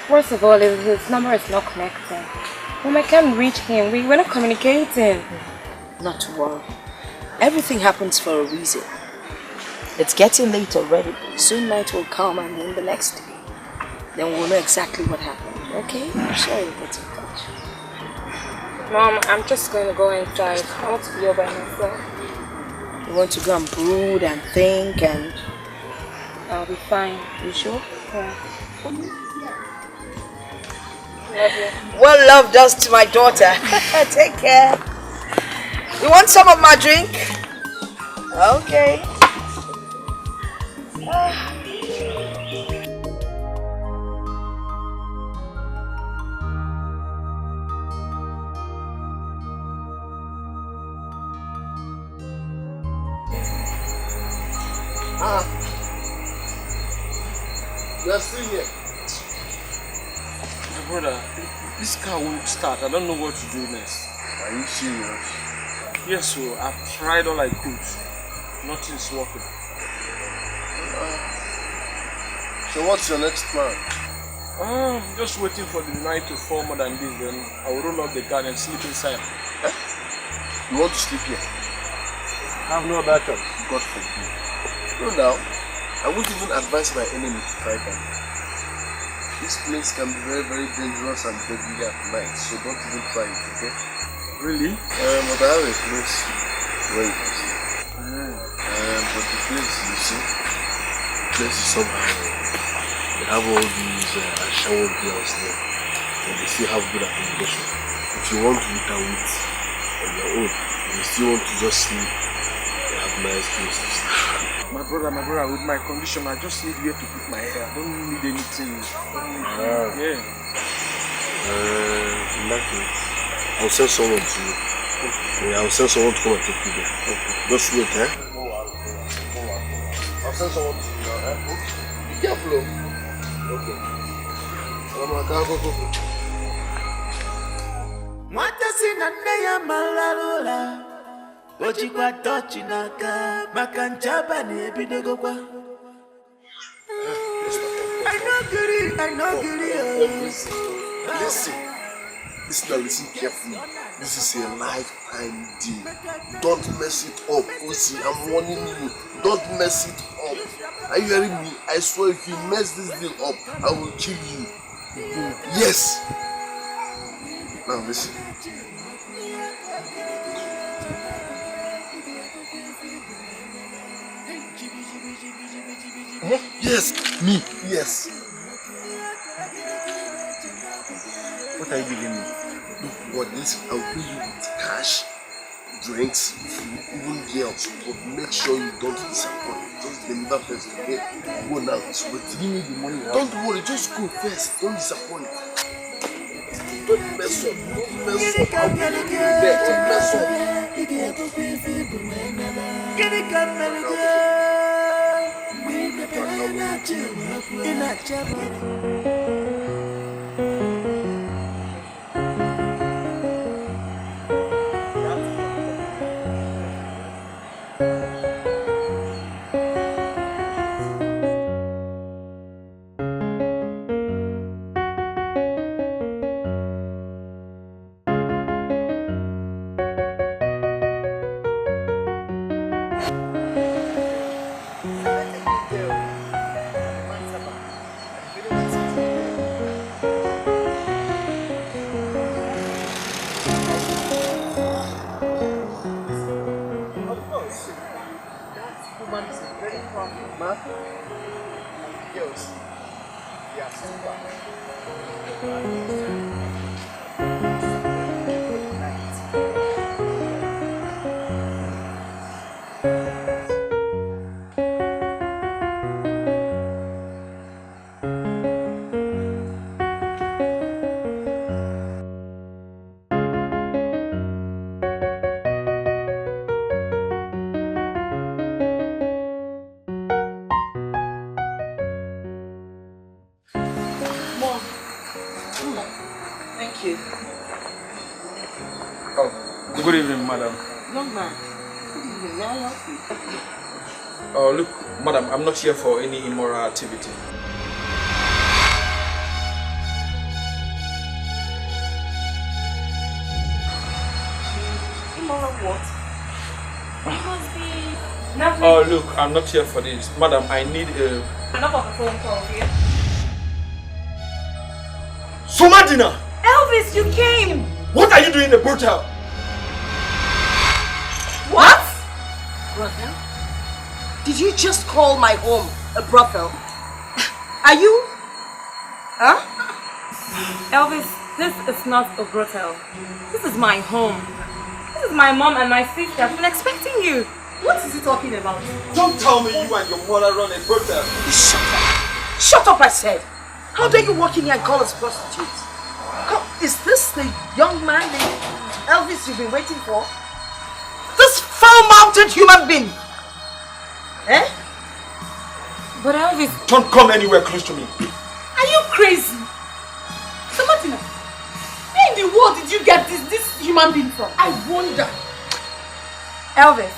First of all, his number is not connecting. When I can't reach him, we're not communicating. Not to worry. Everything happens for a reason. It's getting late already. Soon night will come and then the next day. Then we'll know exactly what happened. Okay? I'm sure you'll get in touch. Mom, I'm just going to go inside. I want to be all by myself. You want to go and brood and think and... I'll be fine. You sure? Yeah. Love you. What love does to my daughter. Take care. You want some of my drink? Okay. You are still here. My brother, this car won't start. I don't know what to do next. Are you serious? Yes, so I've tried all I could. Nothing's working. So what's your next plan? Just waiting for the night to fall more than this, then I will roll up the car and sleep inside. You want to sleep here? I have no other choice. God forbid. No, now, I won't even advise my enemy to try that. This place can be very, very dangerous and deadly at night, so don't even try it, okay? Really? But I have a place where you can sleep. But the place, you see, the place is somehow. They have all these shower girls there, and they still have good accommodation. If you want to eat and eat on your own, and you still want to just sleep, they have nice places. My brother, with my condition, I just need where to put my hair. I don't need anything. Yeah. In that case, I'll send someone to you. Yeah, I'll send someone to come and take you there. Okay. Just wait, eh? I'll send someone to you now, eh? Be careful. Okay. Go. Mwata sina neya malalula Ojikwa touch naka, makanchaba nebidogo kwa. I know Listen. Listen carefully. This is a lifetime deal. Don't mess it up. Listen, I'm warning you. Don't mess it up. Are you hearing me? I swear if you mess this deal up, I will kill you. Yes. Now listen. Yes, me. Yes. What are you giving me? Look, what this? I'll pay you with cash, drinks, food, even girls. But make sure you don't disappoint. Just deliver first, okay? Go now. So give me the money. Don't worry, just go first. Don't disappoint. Don't mess up. Don't mess up. I'll be there. Don't mess up. Good evening, madam. Young man, good evening. May I help you? Oh, look, madam, I'm not here for any immoral activity. Immoral what? It must be nothing. Oh, look, I'm not here for this. Madam, I need a... enough of a phone call here. Somadina! Elvis, you came! What are you doing in the brothel? What? Brothel? Did you just call my home a brothel? Are you? Huh? Elvis, this is not a brothel. This is my home. This is my mom and my sister. I've been expecting you. What is he talking about? Don't tell me you and your mother run a brothel. Shut up. Shut up, I said. How dare you walk in here and call us prostitutes? Come, is this the young man, the Elvis you've been waiting for? This foul-mouthed human being! Eh? But Elvis... Don't come anywhere close to me. Are you crazy? So Martina, where in the world did you get this human being from? I wonder. Elvis,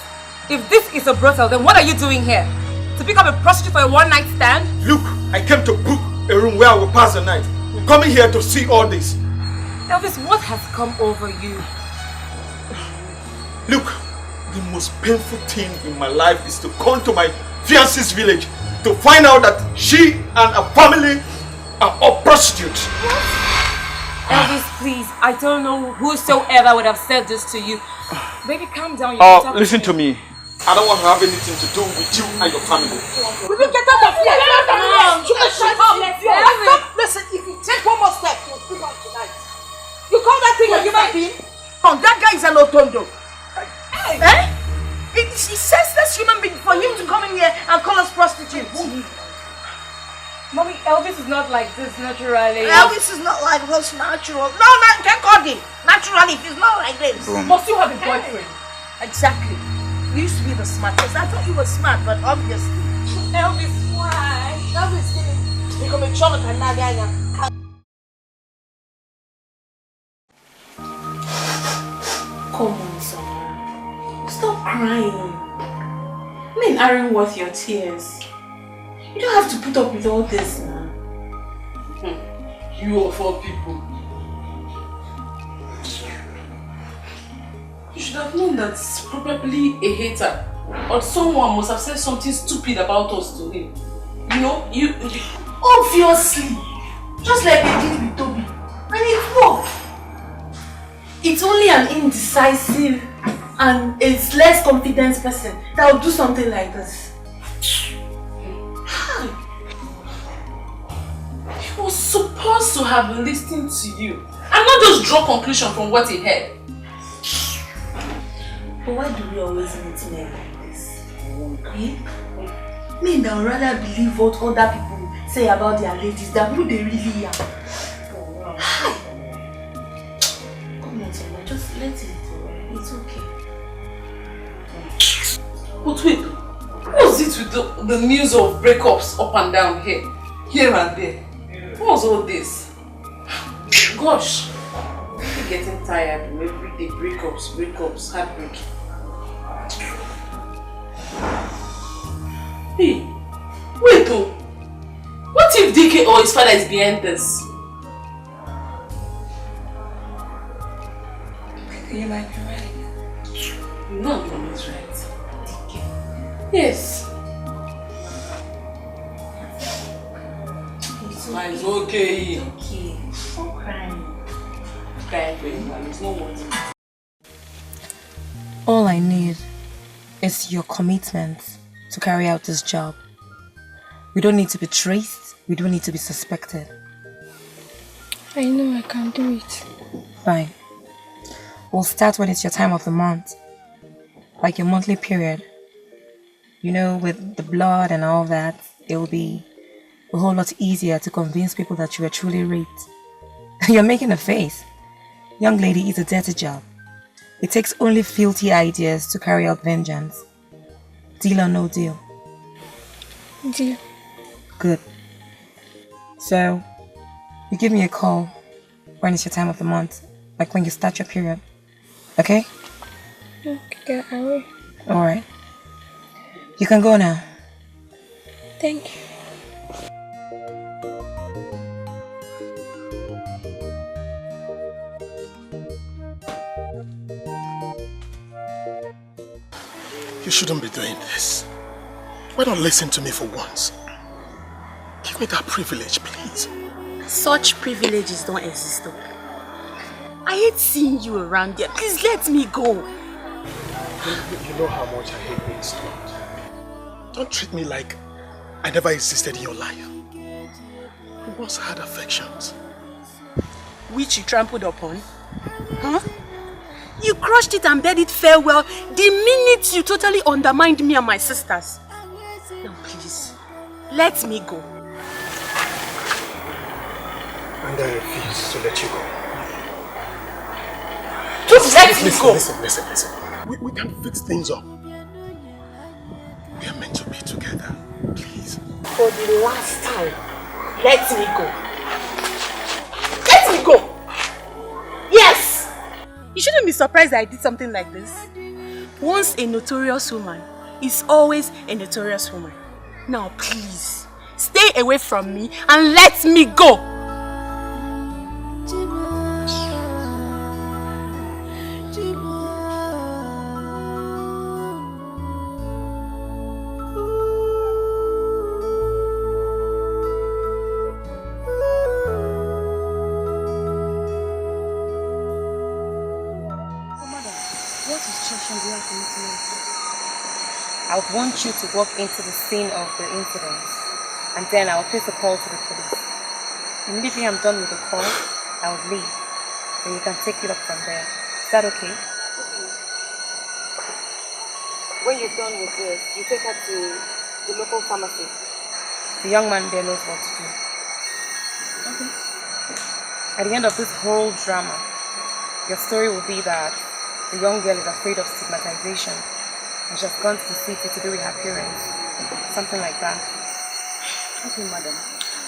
if this is a brothel, then what are you doing here? To pick up a prostitute for a one-night stand? Look, I came to book a room where I will pass the night. I'm coming here to see all this. Elvis, what has come over you? Look, the most painful thing in my life is to come to my fiance's village to find out that she and her family are all prostitutes. What? Elvis, please, I don't know whosoever would have said this to you. Baby, calm down. Listen to me. I don't want to have anything to do with you and your family. We will get out of here. Listen, if you take one more step, you'll see one tonight. You call that thing a human being? Oh, that guy is an otondo. Hey. Eh? It's senseless human being for him to come in here and call us prostitutes. Mommy, Elvis is not like this naturally. Elvis is not like this natural. No, can't call him. Naturally, he's not like this. Must you have a boyfriend? Exactly. You used to be the smartest. I thought you were smart, but obviously. Elvis, why? Elvis, you come and show me. Come on, Sarah. Stop crying. Men aren't worth your tears. You don't have to put up with all this now. You of all people. You should have known that it's probably a hater. Or someone must have said something stupid about us to him. You know, you obviously. Just like they did with Toby. And it worked. It's only an indecisive and a less confident person that will do something like this. He was supposed to have listened to you and not just draw conclusion from what he heard. But why do we always meet men like this? Men that would rather believe what other people say about their ladies than who they really are. Hi! Come on, someone, just let it go. It's okay. But wait, what's it with the news of breakups up and down here and there? What was all this? Gosh, I'm getting tired of every day breakups, heartbreak. Hey, wait though. What if Dikeh or his father is behind this? You might be right. You know I'm always right. Dikeh. Yes. It's okay. It's okay. Stop crying. Crying for anyone. It's not worth it. All I need is your commitment to carry out this job. We don't need to be traced. We don't need to be suspected. I know I can do it. Fine. We'll start when it's your time of the month. Like your monthly period. You know, with the blood and all that, it will be a whole lot easier to convince people that you were truly raped. You're making a face. Young lady, it's a dirty job. It takes only filthy ideas to carry out vengeance. Deal or no deal? Deal. Good. So, you give me a call when it's your time of the month. Like when you start your period. Okay? Okay, I will. Alright. You can go now. Thank you. You shouldn't be doing this. Why not listen to me for once? Give me that privilege, please. Such privileges don't exist though. I hate seeing you around there. Please let me go. You know how much I hate being stopped. Don't treat me like I never existed in your life. We once had affections. Which you trampled upon? Huh? You crushed it and bade it farewell the minute you totally undermined me and my sisters. Now please, let me go. And I refuse to let you go. Just let me go! Listen. We can fix things up. We are meant to be together. Please. For the last time, let me go. Let me go! Yes! You shouldn't be surprised that I did something like this. Once a notorious woman is always a notorious woman. Now please, stay away from me and let me go! I would want you to walk into the scene of the incident and then I will place a call to the police. Immediately I'm done with the call, I will leave. Then you can take it up from there. Is that okay? When you're done with this, you take her to the local pharmacy. The young man there knows what to do. Okay. At the end of this whole drama, your story will be that the young girl is afraid of stigmatization and she has gone to the city to be with her parents. Something like that. Okay, madam.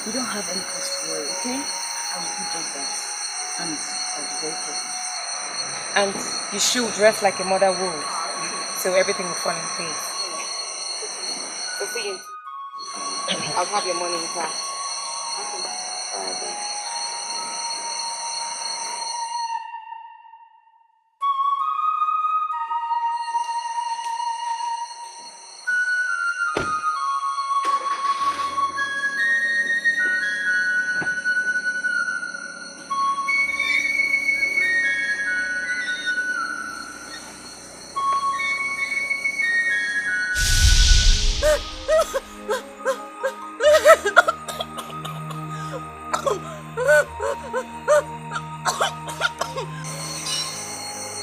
You don't have any cause to worry, okay? I will do just that. And I'll be very careful. And you should dress like a mother would. till everything will fall in place. So see you. I'll have your money in cash. Okay. Alright then.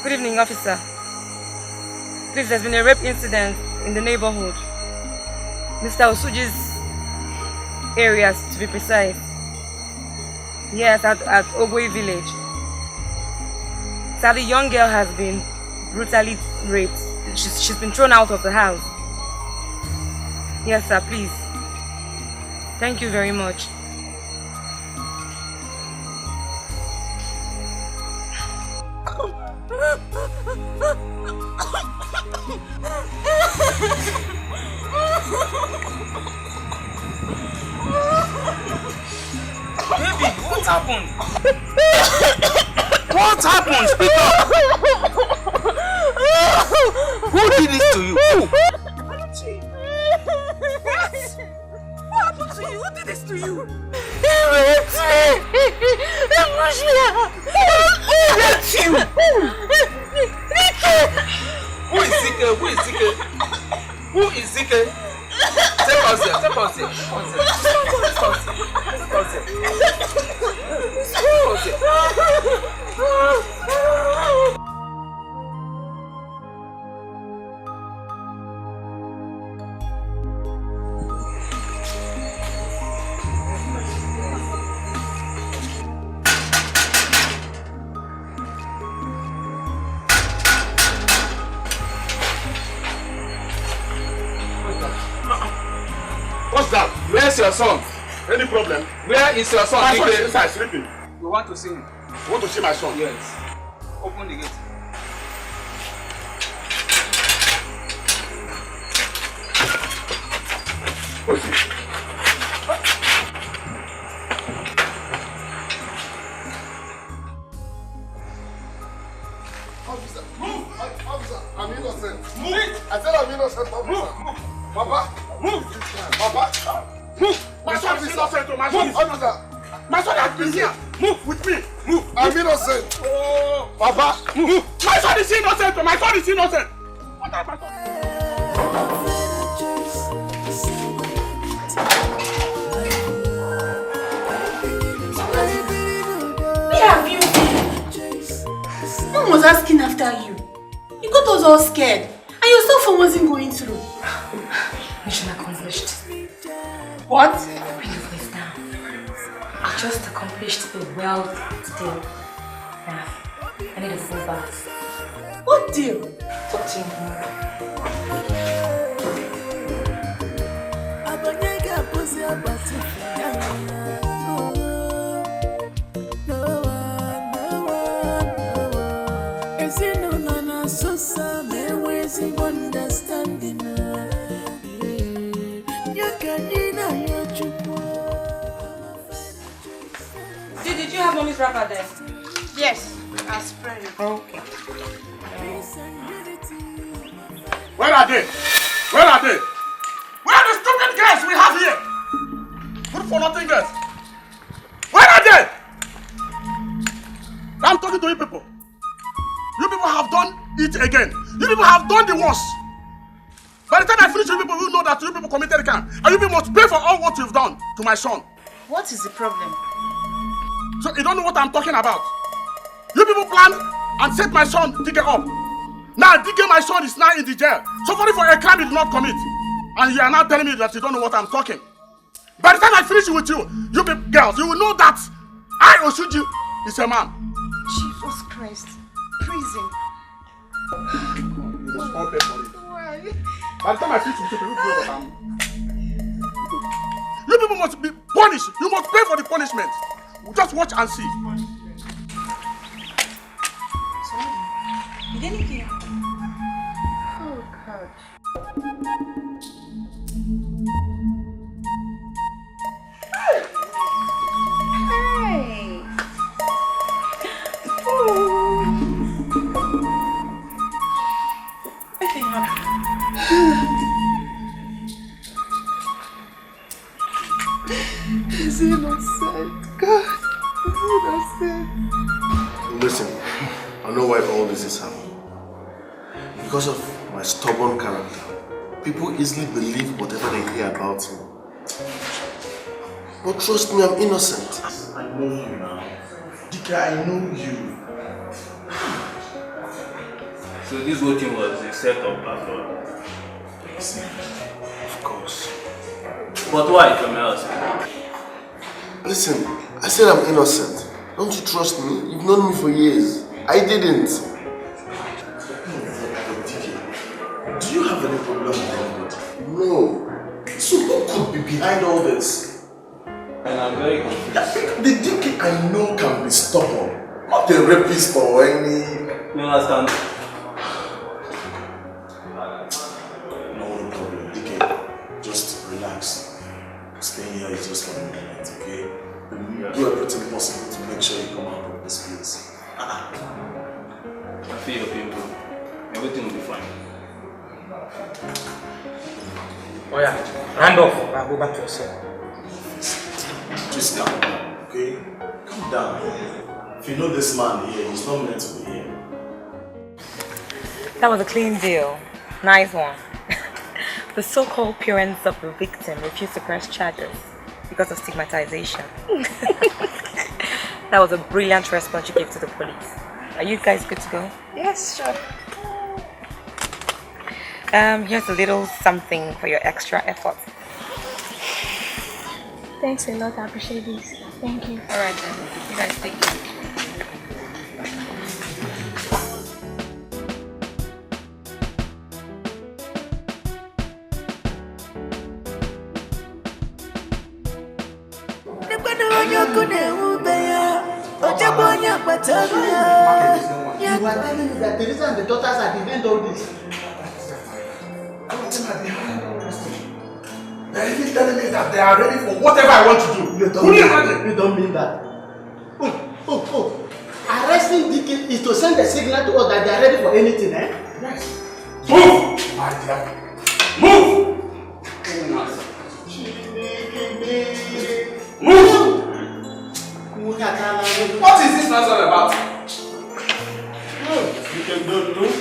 Good evening, officer. Please, there's been a rape incident in the neighborhood. Mr. Osuji's areas, to be precise. Yes, at Ogwe village. Sadly, the young girl has been brutally raped. She's been thrown out of the house. Yes, sir, please. Thank you very much. Baby, what happened? What happened? Speak up! Who did this to you? What happened to you? Who did this to you? He raped me! He pushed me out! Who raped you? Who is Dikeh? Who is Dikeh? Who is Dikeh? Take us here, take us here. What's that? Where's your son? Any problem? Where is your son? My son is inside sleeping. We want to see him. You want to see my son? Yes. Open the gate. What's it? Officer, move! Officer, I'm innocent. Move! I said I'm innocent, officer. Move! Papa! Move! Papa! Move! My son is innocent. My son is innocent. My son has been here. Move with me. Move. I'm innocent. Oh. Papa! Move! My son is innocent. My son is innocent. What are my son? Where have you been? Mom was asking after you. You got us all scared. And your cell phone wasn't going through. Mission accomplished. What? Bring your voice down. I just accomplished a wealth deal. Now, I need a full bath. What deal? Talk to you tomorrow. Did you have mommy's wrapper there? Yes, I spread it. Okay. Where are they? Where are they? Where are the stupid girls we have here? Good for nothing girls. Where are they? I'm talking to you people. You people have done it again. You people have done the worst. By the time I finish, you people will know that you people committed a crime. And you people must pay for all what you've done to my son. What is the problem? So you don't know what I'm talking about. You people plan and set my son Dikeh up. Now Dikeh, my son, is now in the jail, suffering for a crime he did not commit. And you are now telling me that you don't know what I'm talking. By the time I finish with you, you people girls, you will know that I, Osuji, is a man. Jesus Christ. Prison. You must all pay for it. Why? By the time I finish with you, you will know that I'm... You people must be punished. You must pay for the punishment. Just watch and see. Did anything happen? Oh, God. He's innocent. God, he's innocent. Listen, I know why all this is happening. Because of my stubborn character, people easily believe whatever they hear about me. But trust me, I'm innocent. I know you now. Dikeh, I know you. So this whole thing was a setup after all? Of course. But why, from your house? Listen, I said I'm innocent. Don't you trust me? You've known me for years. I didn't. Do you have any problem with anybody? No. So who could be behind all this? And I'm very confused. The Dikeh I know can be stubborn. Not a rapist or any... You understand? No problem, Dikeh. Just relax. Staying here is just for a minute, okay? We'll do everything possible to make sure you come out of this place. I feel your pain, bro. Everything will be fine. Oh yeah, hand off. I'll go back to your cell. Just calm down, okay? Calm down. If you know this man here, he's not meant to be here. That was a clean deal. Nice one. The so-called parents of the victim refused to press charges because of stigmatization. That was a brilliant response you gave to the police. Are you guys good to go? Yes, sure. Here's a little something for your extra effort. Thanks a lot, I appreciate this. Thank you. Alright then, you guys take care. You are telling me that Teresa and the daughters are behind all this. They're even telling me that they are ready for whatever I want to do. You don't mean that. Oh. Arresting Dikeh is to send a signal to us that they are ready for anything, eh? Yes. Move! My dear. Move! Move! What is this nonsense about?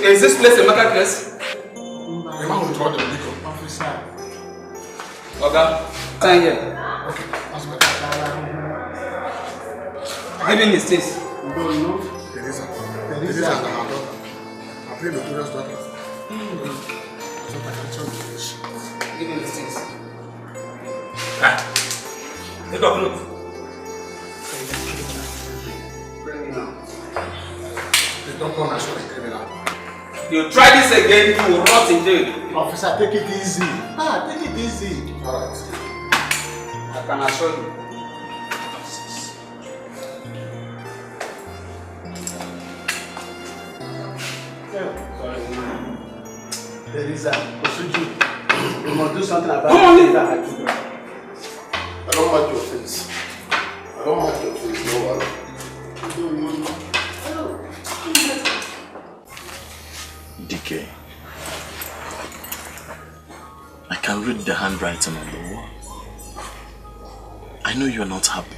Is this place a marketplace? The man will draw the liquor. Officer. Okay, sign here. Okay, that's my Give him his taste. You don't know? Teresa and her daughter. I play notorious daughter. So I can tell you this. Give him his taste. Take off note. Bring him out. They don't punish for a criminal. You try this again, you will rot in jail. Officer, take it easy. Take it easy. Alright. I can assure you. Teresa, Osuju, you must do something about it. I don't like your face. I don't like your face, no one. Dikeh, I can read the handwriting on the wall. I know you're not happy.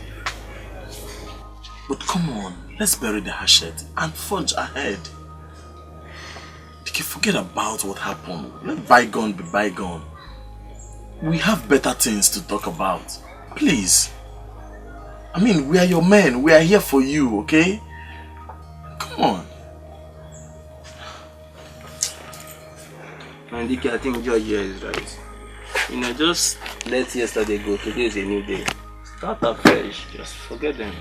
But come on, let's bury the hatchet and forge ahead. Dikeh, forget about what happened. Let bygone be bygone. We have better things to talk about. Please. I mean, we are your men. We are here for you, okay? Come on. And Dikeh, I think George here is right. You know, just let yesterday go. Today is a new day. Start afresh. Just forget them.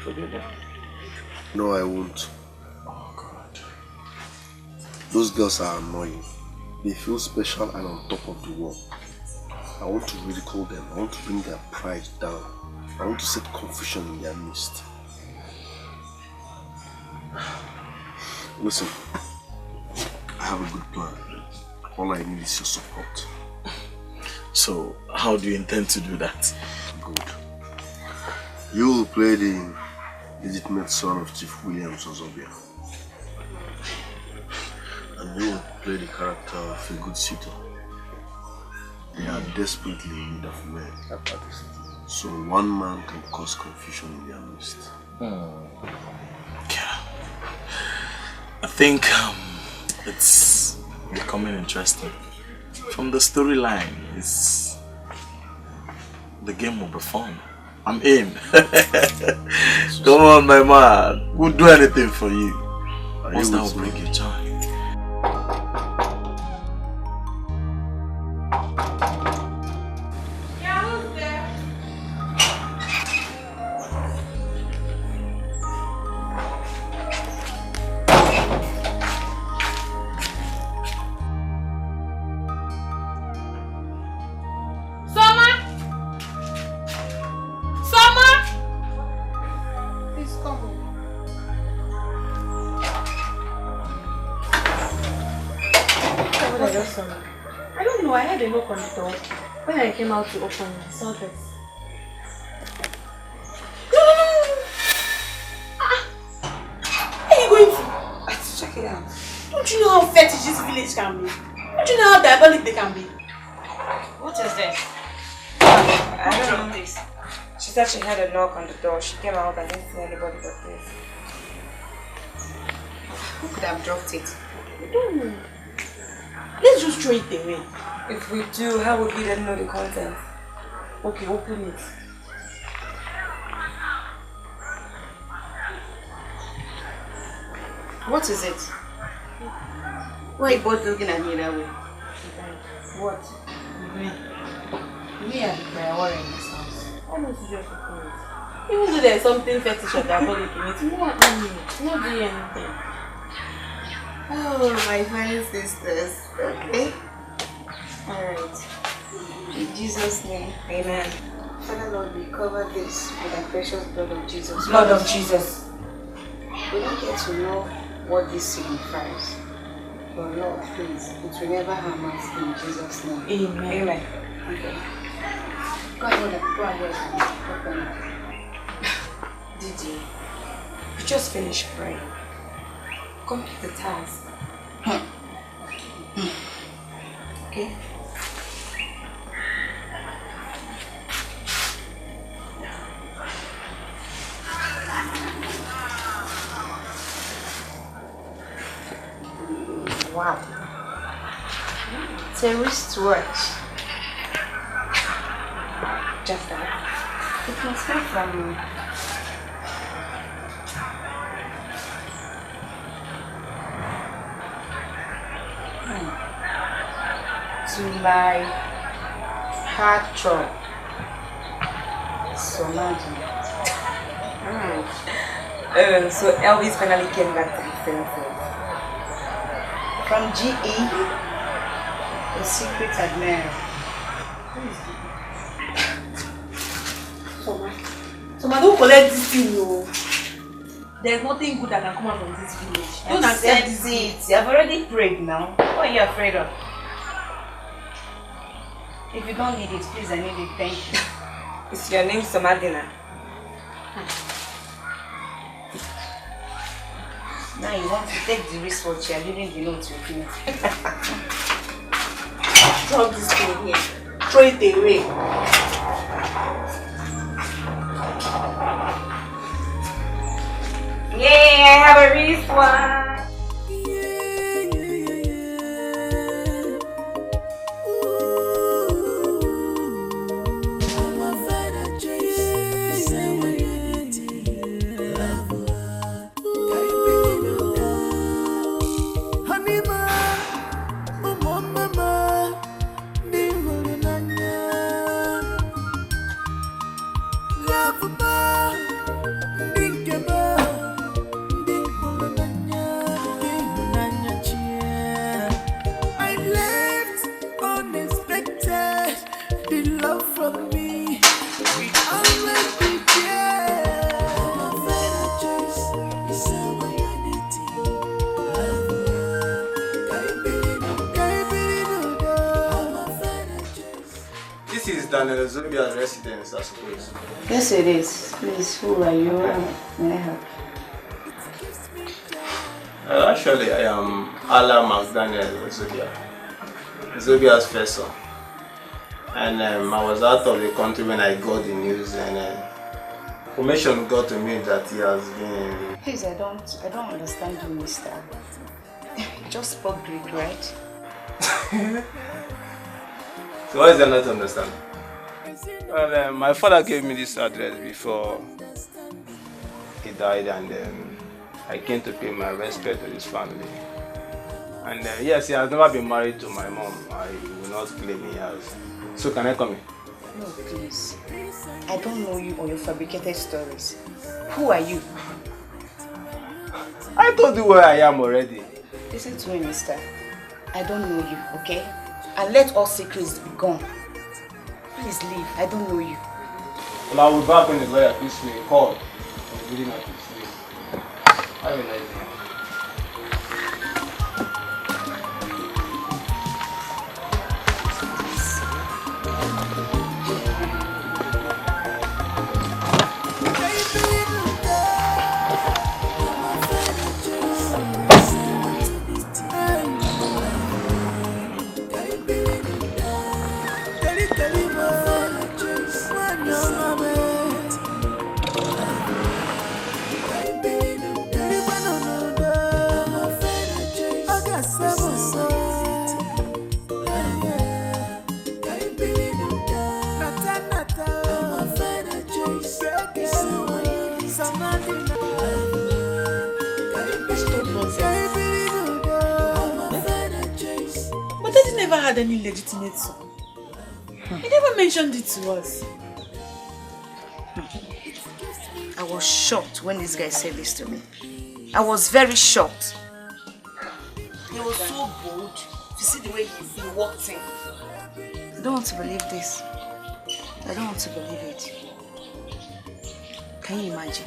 Forget them. No, I won't. Oh, God. Those girls are annoying. They feel special and on top of the world. I want to ridicule them. I want to bring their pride down. I want to set confusion in their midst. Listen, I have a good plan. All I need is your support. So, how do you intend to do that? Good. You will play the legitimate son of Chief William Ozobia. And you will play the character of a good suitor. They are desperately in need of men. So one man can cause confusion in their midst. Yeah. I think it's becoming interesting. From the storyline, the game will be fun. I'm in. Come on, my man. We'll do anything for you. Once that will bring you joy. I don't know, I had a knock on the door. When I came out to open it, I saw this. No! Where are you going to? Let's check it out. Don't you know how fetish this village can be? Don't you know how diabolic they can be? What is this? I don't know this. She said she had a knock on the door. She came out and didn't see anybody but this. Who could have dropped it? I don't know. Let's just throw it away. If we do, how would we then know the content? Okay, open it. What is it? Why are you both looking at me that way? What? Me and the worry in this house. Almost just a point. Even though there's something fetish or diabolic in it, not doing anything. Oh, my fine sisters. Okay. Alright. In Jesus' name. Amen. Father Lord, we cover this with the precious blood of Jesus. Blood of Jesus. We don't get to know what this signifies. But Lord, please, it will never harm us in Jesus' name. Amen. Amen. Okay. Go ahead. Open it. Did you? You just finished praying. Complete the task. Okay? Wow. It's a wristwatch. Just that. It must come from to my heart throb. So imagine. So Elvis finally came back to his senses. From GE, the secret admirer. Soma, don't collect this thing, no. There's nothing good that can come out from this village. Don't accept this. I've already prayed now. What are you afraid of? If you don't need it, please, I need it. Thank you. Is your name Somadina? Now you want to take the wristwatch, you're leaving the note with me. Drop this thing here. Throw it away. Yay, I have a wristwatch. This is Daniel Zobia's residence, I suppose. Yes, it is. Please, who are you? May I help? Actually, I am Ala McDaniel Zobia. Zobia's first son. And I was out of the country when I got the news, and information got to me that he has been... Please, I don't understand you, mister. You just spoke Greek, right? So what is there not to understand? Well, my father gave me this address before he died, and I came to pay my respect to his family. And yes, he has never been married to my mom. I will not claim he has. So can I come in? No, please. I don't know you or your fabricated stories. Who are you? I told you where I am already. Listen to me, mister. I don't know you, okay? And let all secrets be gone. Please leave. I don't know you. Well, I will back when the lawyer gives me a call. I'm really not sleep. Have a nice day. Had any legitimate son. He never mentioned it to us. I was shocked when this guy said this to me. I was very shocked. He was so bold. You see the way he walked in. I don't want to believe this. I don't want to believe it. Can you imagine?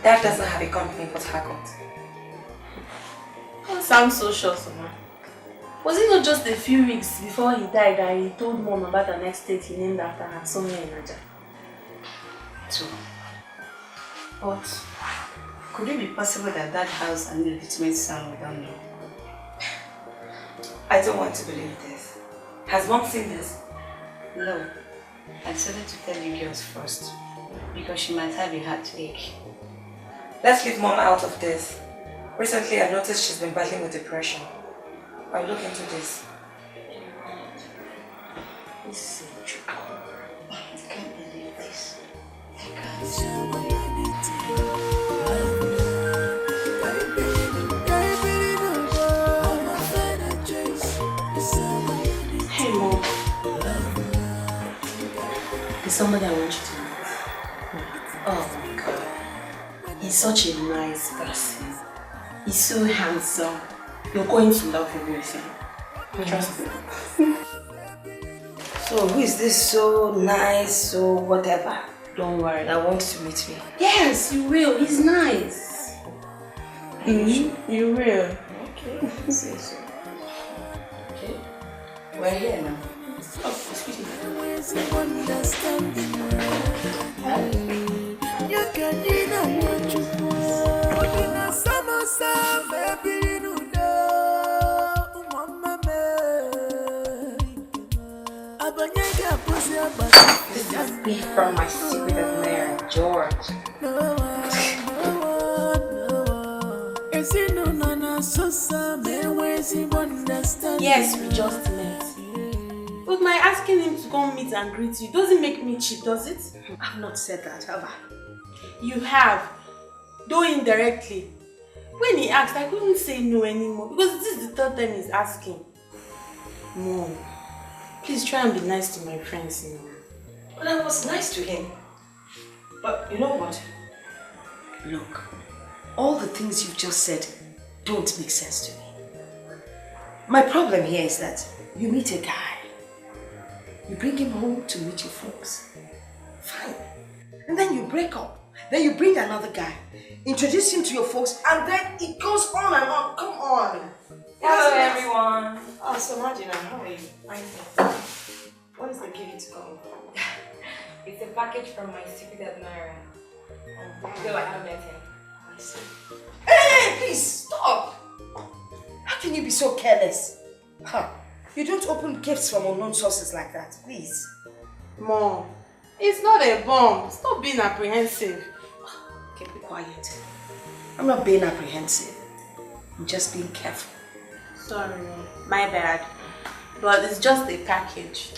Dad doesn't have a company in Port Harcourt. That sounds so sure, Soma. Was it not just a few weeks before he died that he told Mom about an estate he named after her somewhere in Nigeria? True. But could it be possible that Dad has an illegitimate son we don't know? I don't want to believe this. Has Mom seen this? No. I decided to tell you girls first because she might have a heartache. Let's leave Mom out of this. Recently, I've noticed she's been battling with depression. I'll look into this. This is a joke. I can't believe this. I can't. Hey, Mom. There's somebody I want you to meet. Oh my God. He's such a nice person. He's so handsome. You're going to love him with him. Trust me. So who is this so nice, so whatever? Don't worry. That wants to meet me? Yes, you will. He's nice. You will. Okay. Say so. Okay. We're here now. Oh, excuse me. This is beef from my secret admirer, George. Yes, we just met. But my asking him to come meet and greet you doesn't make me cheap, does it? I've not said that, have I? You have, though indirectly. When he asked, I couldn't say no anymore because this is the third time he's asking. Mom, please try and be nice to my friends, you know. But I was nice to him. But you know what? Look, all the things you've just said don't make sense to me. My problem here is that you meet a guy, you bring him home to meet your folks. Fine. And then you break up Then you bring another guy, introduce him to your folks, and then it goes on and on. Come on. Hello everyone. Oh, so Margina, how are you? Fine. What is the gift to come? It's a package from my secret admirer. Though I haven't met him. I see. Hey, please stop! How can you be so careless? Huh? You don't open gifts from unknown sources like that, please. Mom, it's not a bomb. Stop being apprehensive. Okay, be quiet. I'm not being apprehensive. I'm just being careful. Sorry, my bad. But it's just a package.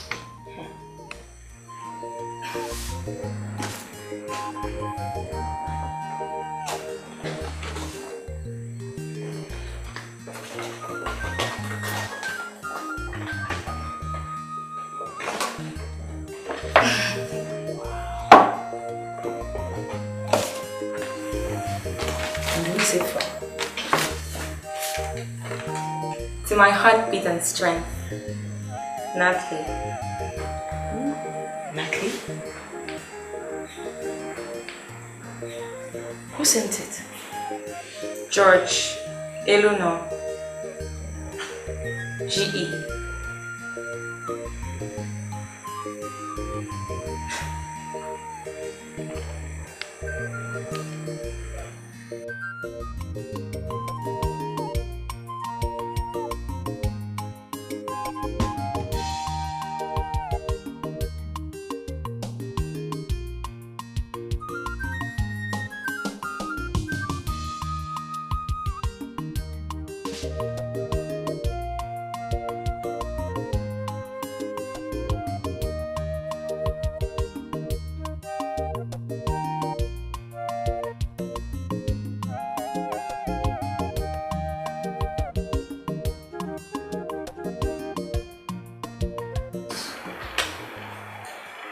To my heartbeat and strength, Natalie. Natalie? Who sent it? George, Eleanor, G.E.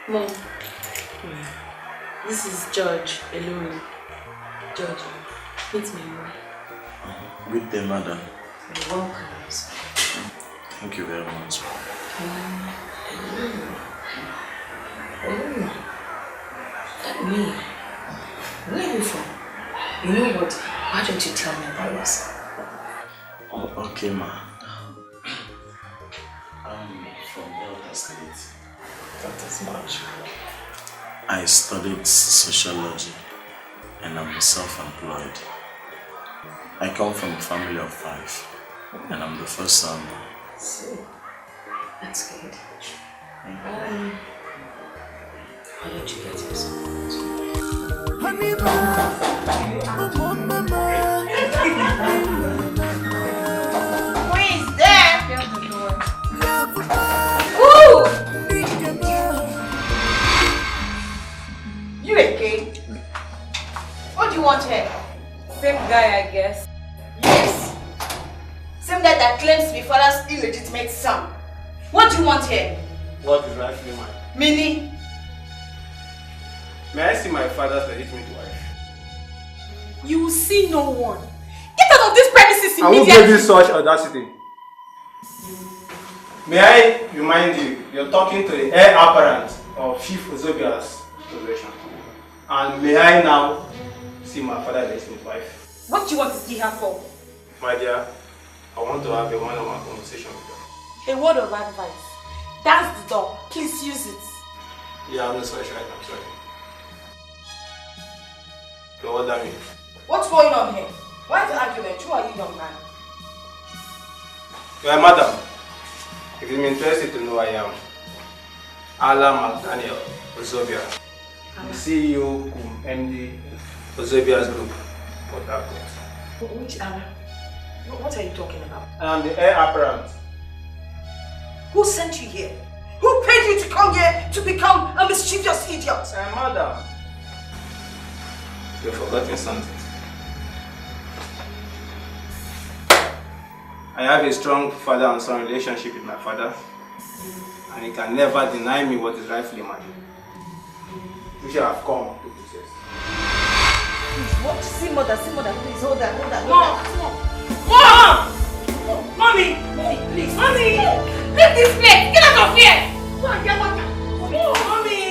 Mom, this is George alone. George, meet me, Mom. Good day, madam. You're welcome. Thank you very much. Me? Where are you from? You know what? Why don't you tell me about yourself? Oh, okay, ma. I'm from Delta State. That is much. I studied sociology and I'm self-employed. I come from a family of 5 and I'm the first son. See, that's good. How did you get yourself? Who is there? Ooh! You again? What do you want here? Same guy, I guess. Yes. Same guy that claims to be father's illegitimate son. What do you want here? What is rightfully mine? Meaning? May I see my father's legitimate wife? You will see no one. Get out of this premises I won't give you such audacity. May I remind you, you're talking to the heir apparent of Chief Ozobia's possession. And may I now see my father's legitimate wife? What do you want to see her for? My dear, I want to have a one-on-one conversation with her. A word of advice. That's the door. Please use it. You have no such right, I'm sorry. So what that means? What's going on here? Why the argument? Who are you, young man? Well, madam, if you're interested to know who I am, Alan McDaniel Ozobia, CEO, MD, Ozobia's Group, Port Harcourt. Which Alan? What are you talking about? I am the heir apparent. Who sent you here? Who paid you to come here to become a mischievous idiot? Madam, you've forgotten something. I have a strong father and son relationship with my father, and he can never deny me what is rightfully mine. Which I have come to possess. What? See mother, please hold that, Mom! Mommy! Please! Mommy! Leave this place! Get out of here! Go and get water! Mommy!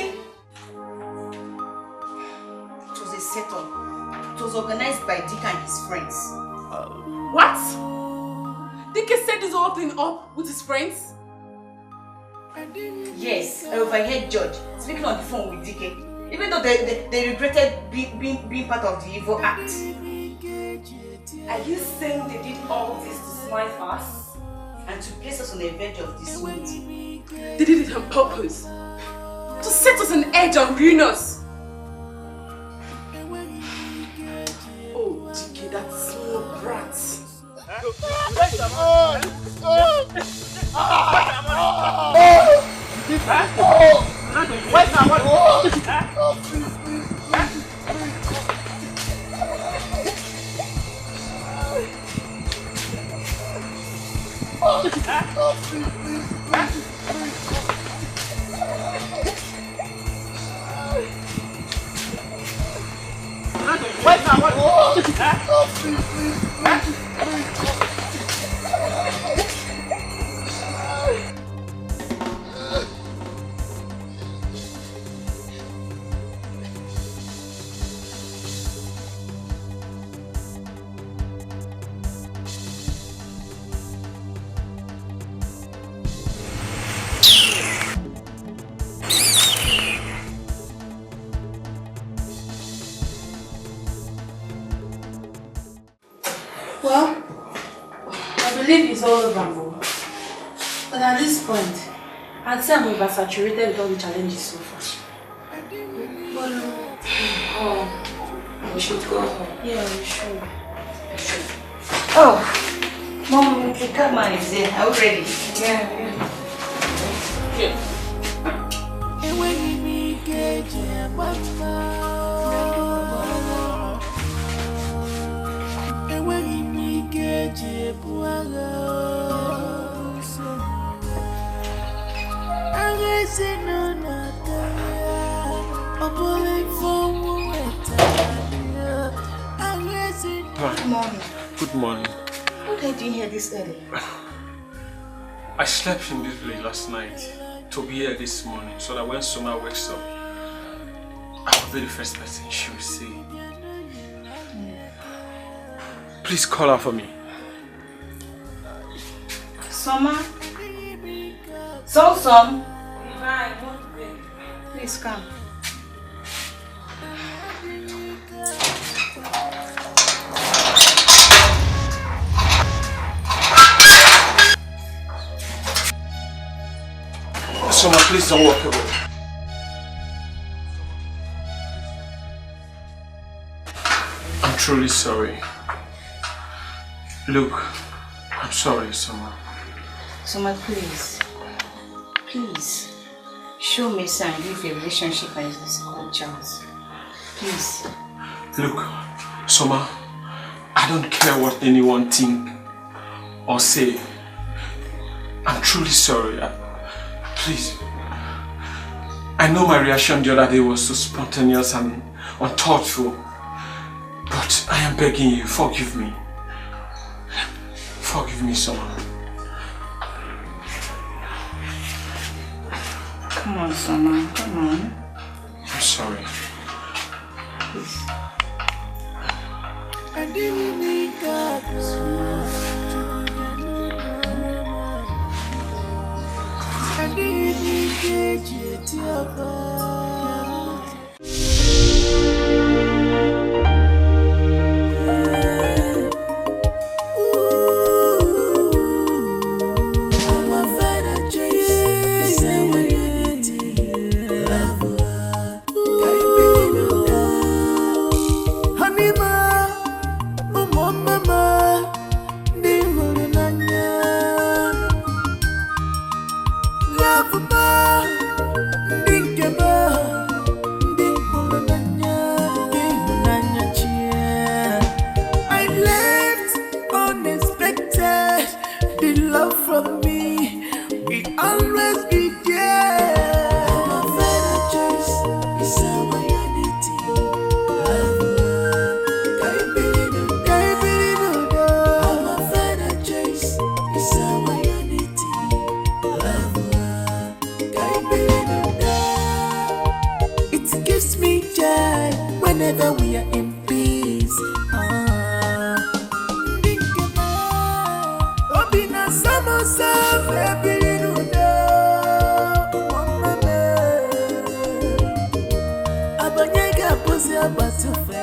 It was a sin it was organized by Dikeh and his friends. What? Dikeh set this whole thing up with his friends? Yes, I overheard George speaking on the phone with Dikeh, even though they regretted being part of the evil act. Are you saying they did all this to smite us? And to place us on the verge of dismissal? They did it on purpose. To set us on edge and ruin us. Oh, Dikeh, that small brat. Well, I believe it's all over now. But at this point, I'd say I'm oversaturated with all the challenges so far. We should go home. Yeah, we should. Oh, Mom, the camera is there. Are we ready? Yeah. Good morning. Good morning. What did you hear this early? I slept in this place last night to be here this morning so that when Soma wakes up, I will be the first person she will see. Please call her for me. Soma? Som? Fine, please come. Soma, please don't walk away. I'm truly sorry. Look, I'm sorry, Soma. Soma, please. Please. Show me and give a relationship and a second chance. Please. Look, Soma, I don't care what anyone think or say. I'm truly sorry. Please. I know my reaction the other day was so spontaneous and unthoughtful. But I am begging you, forgive me. Forgive me, Soma. Come on, Soma. Come on. I'm sorry. Please. your butterfly.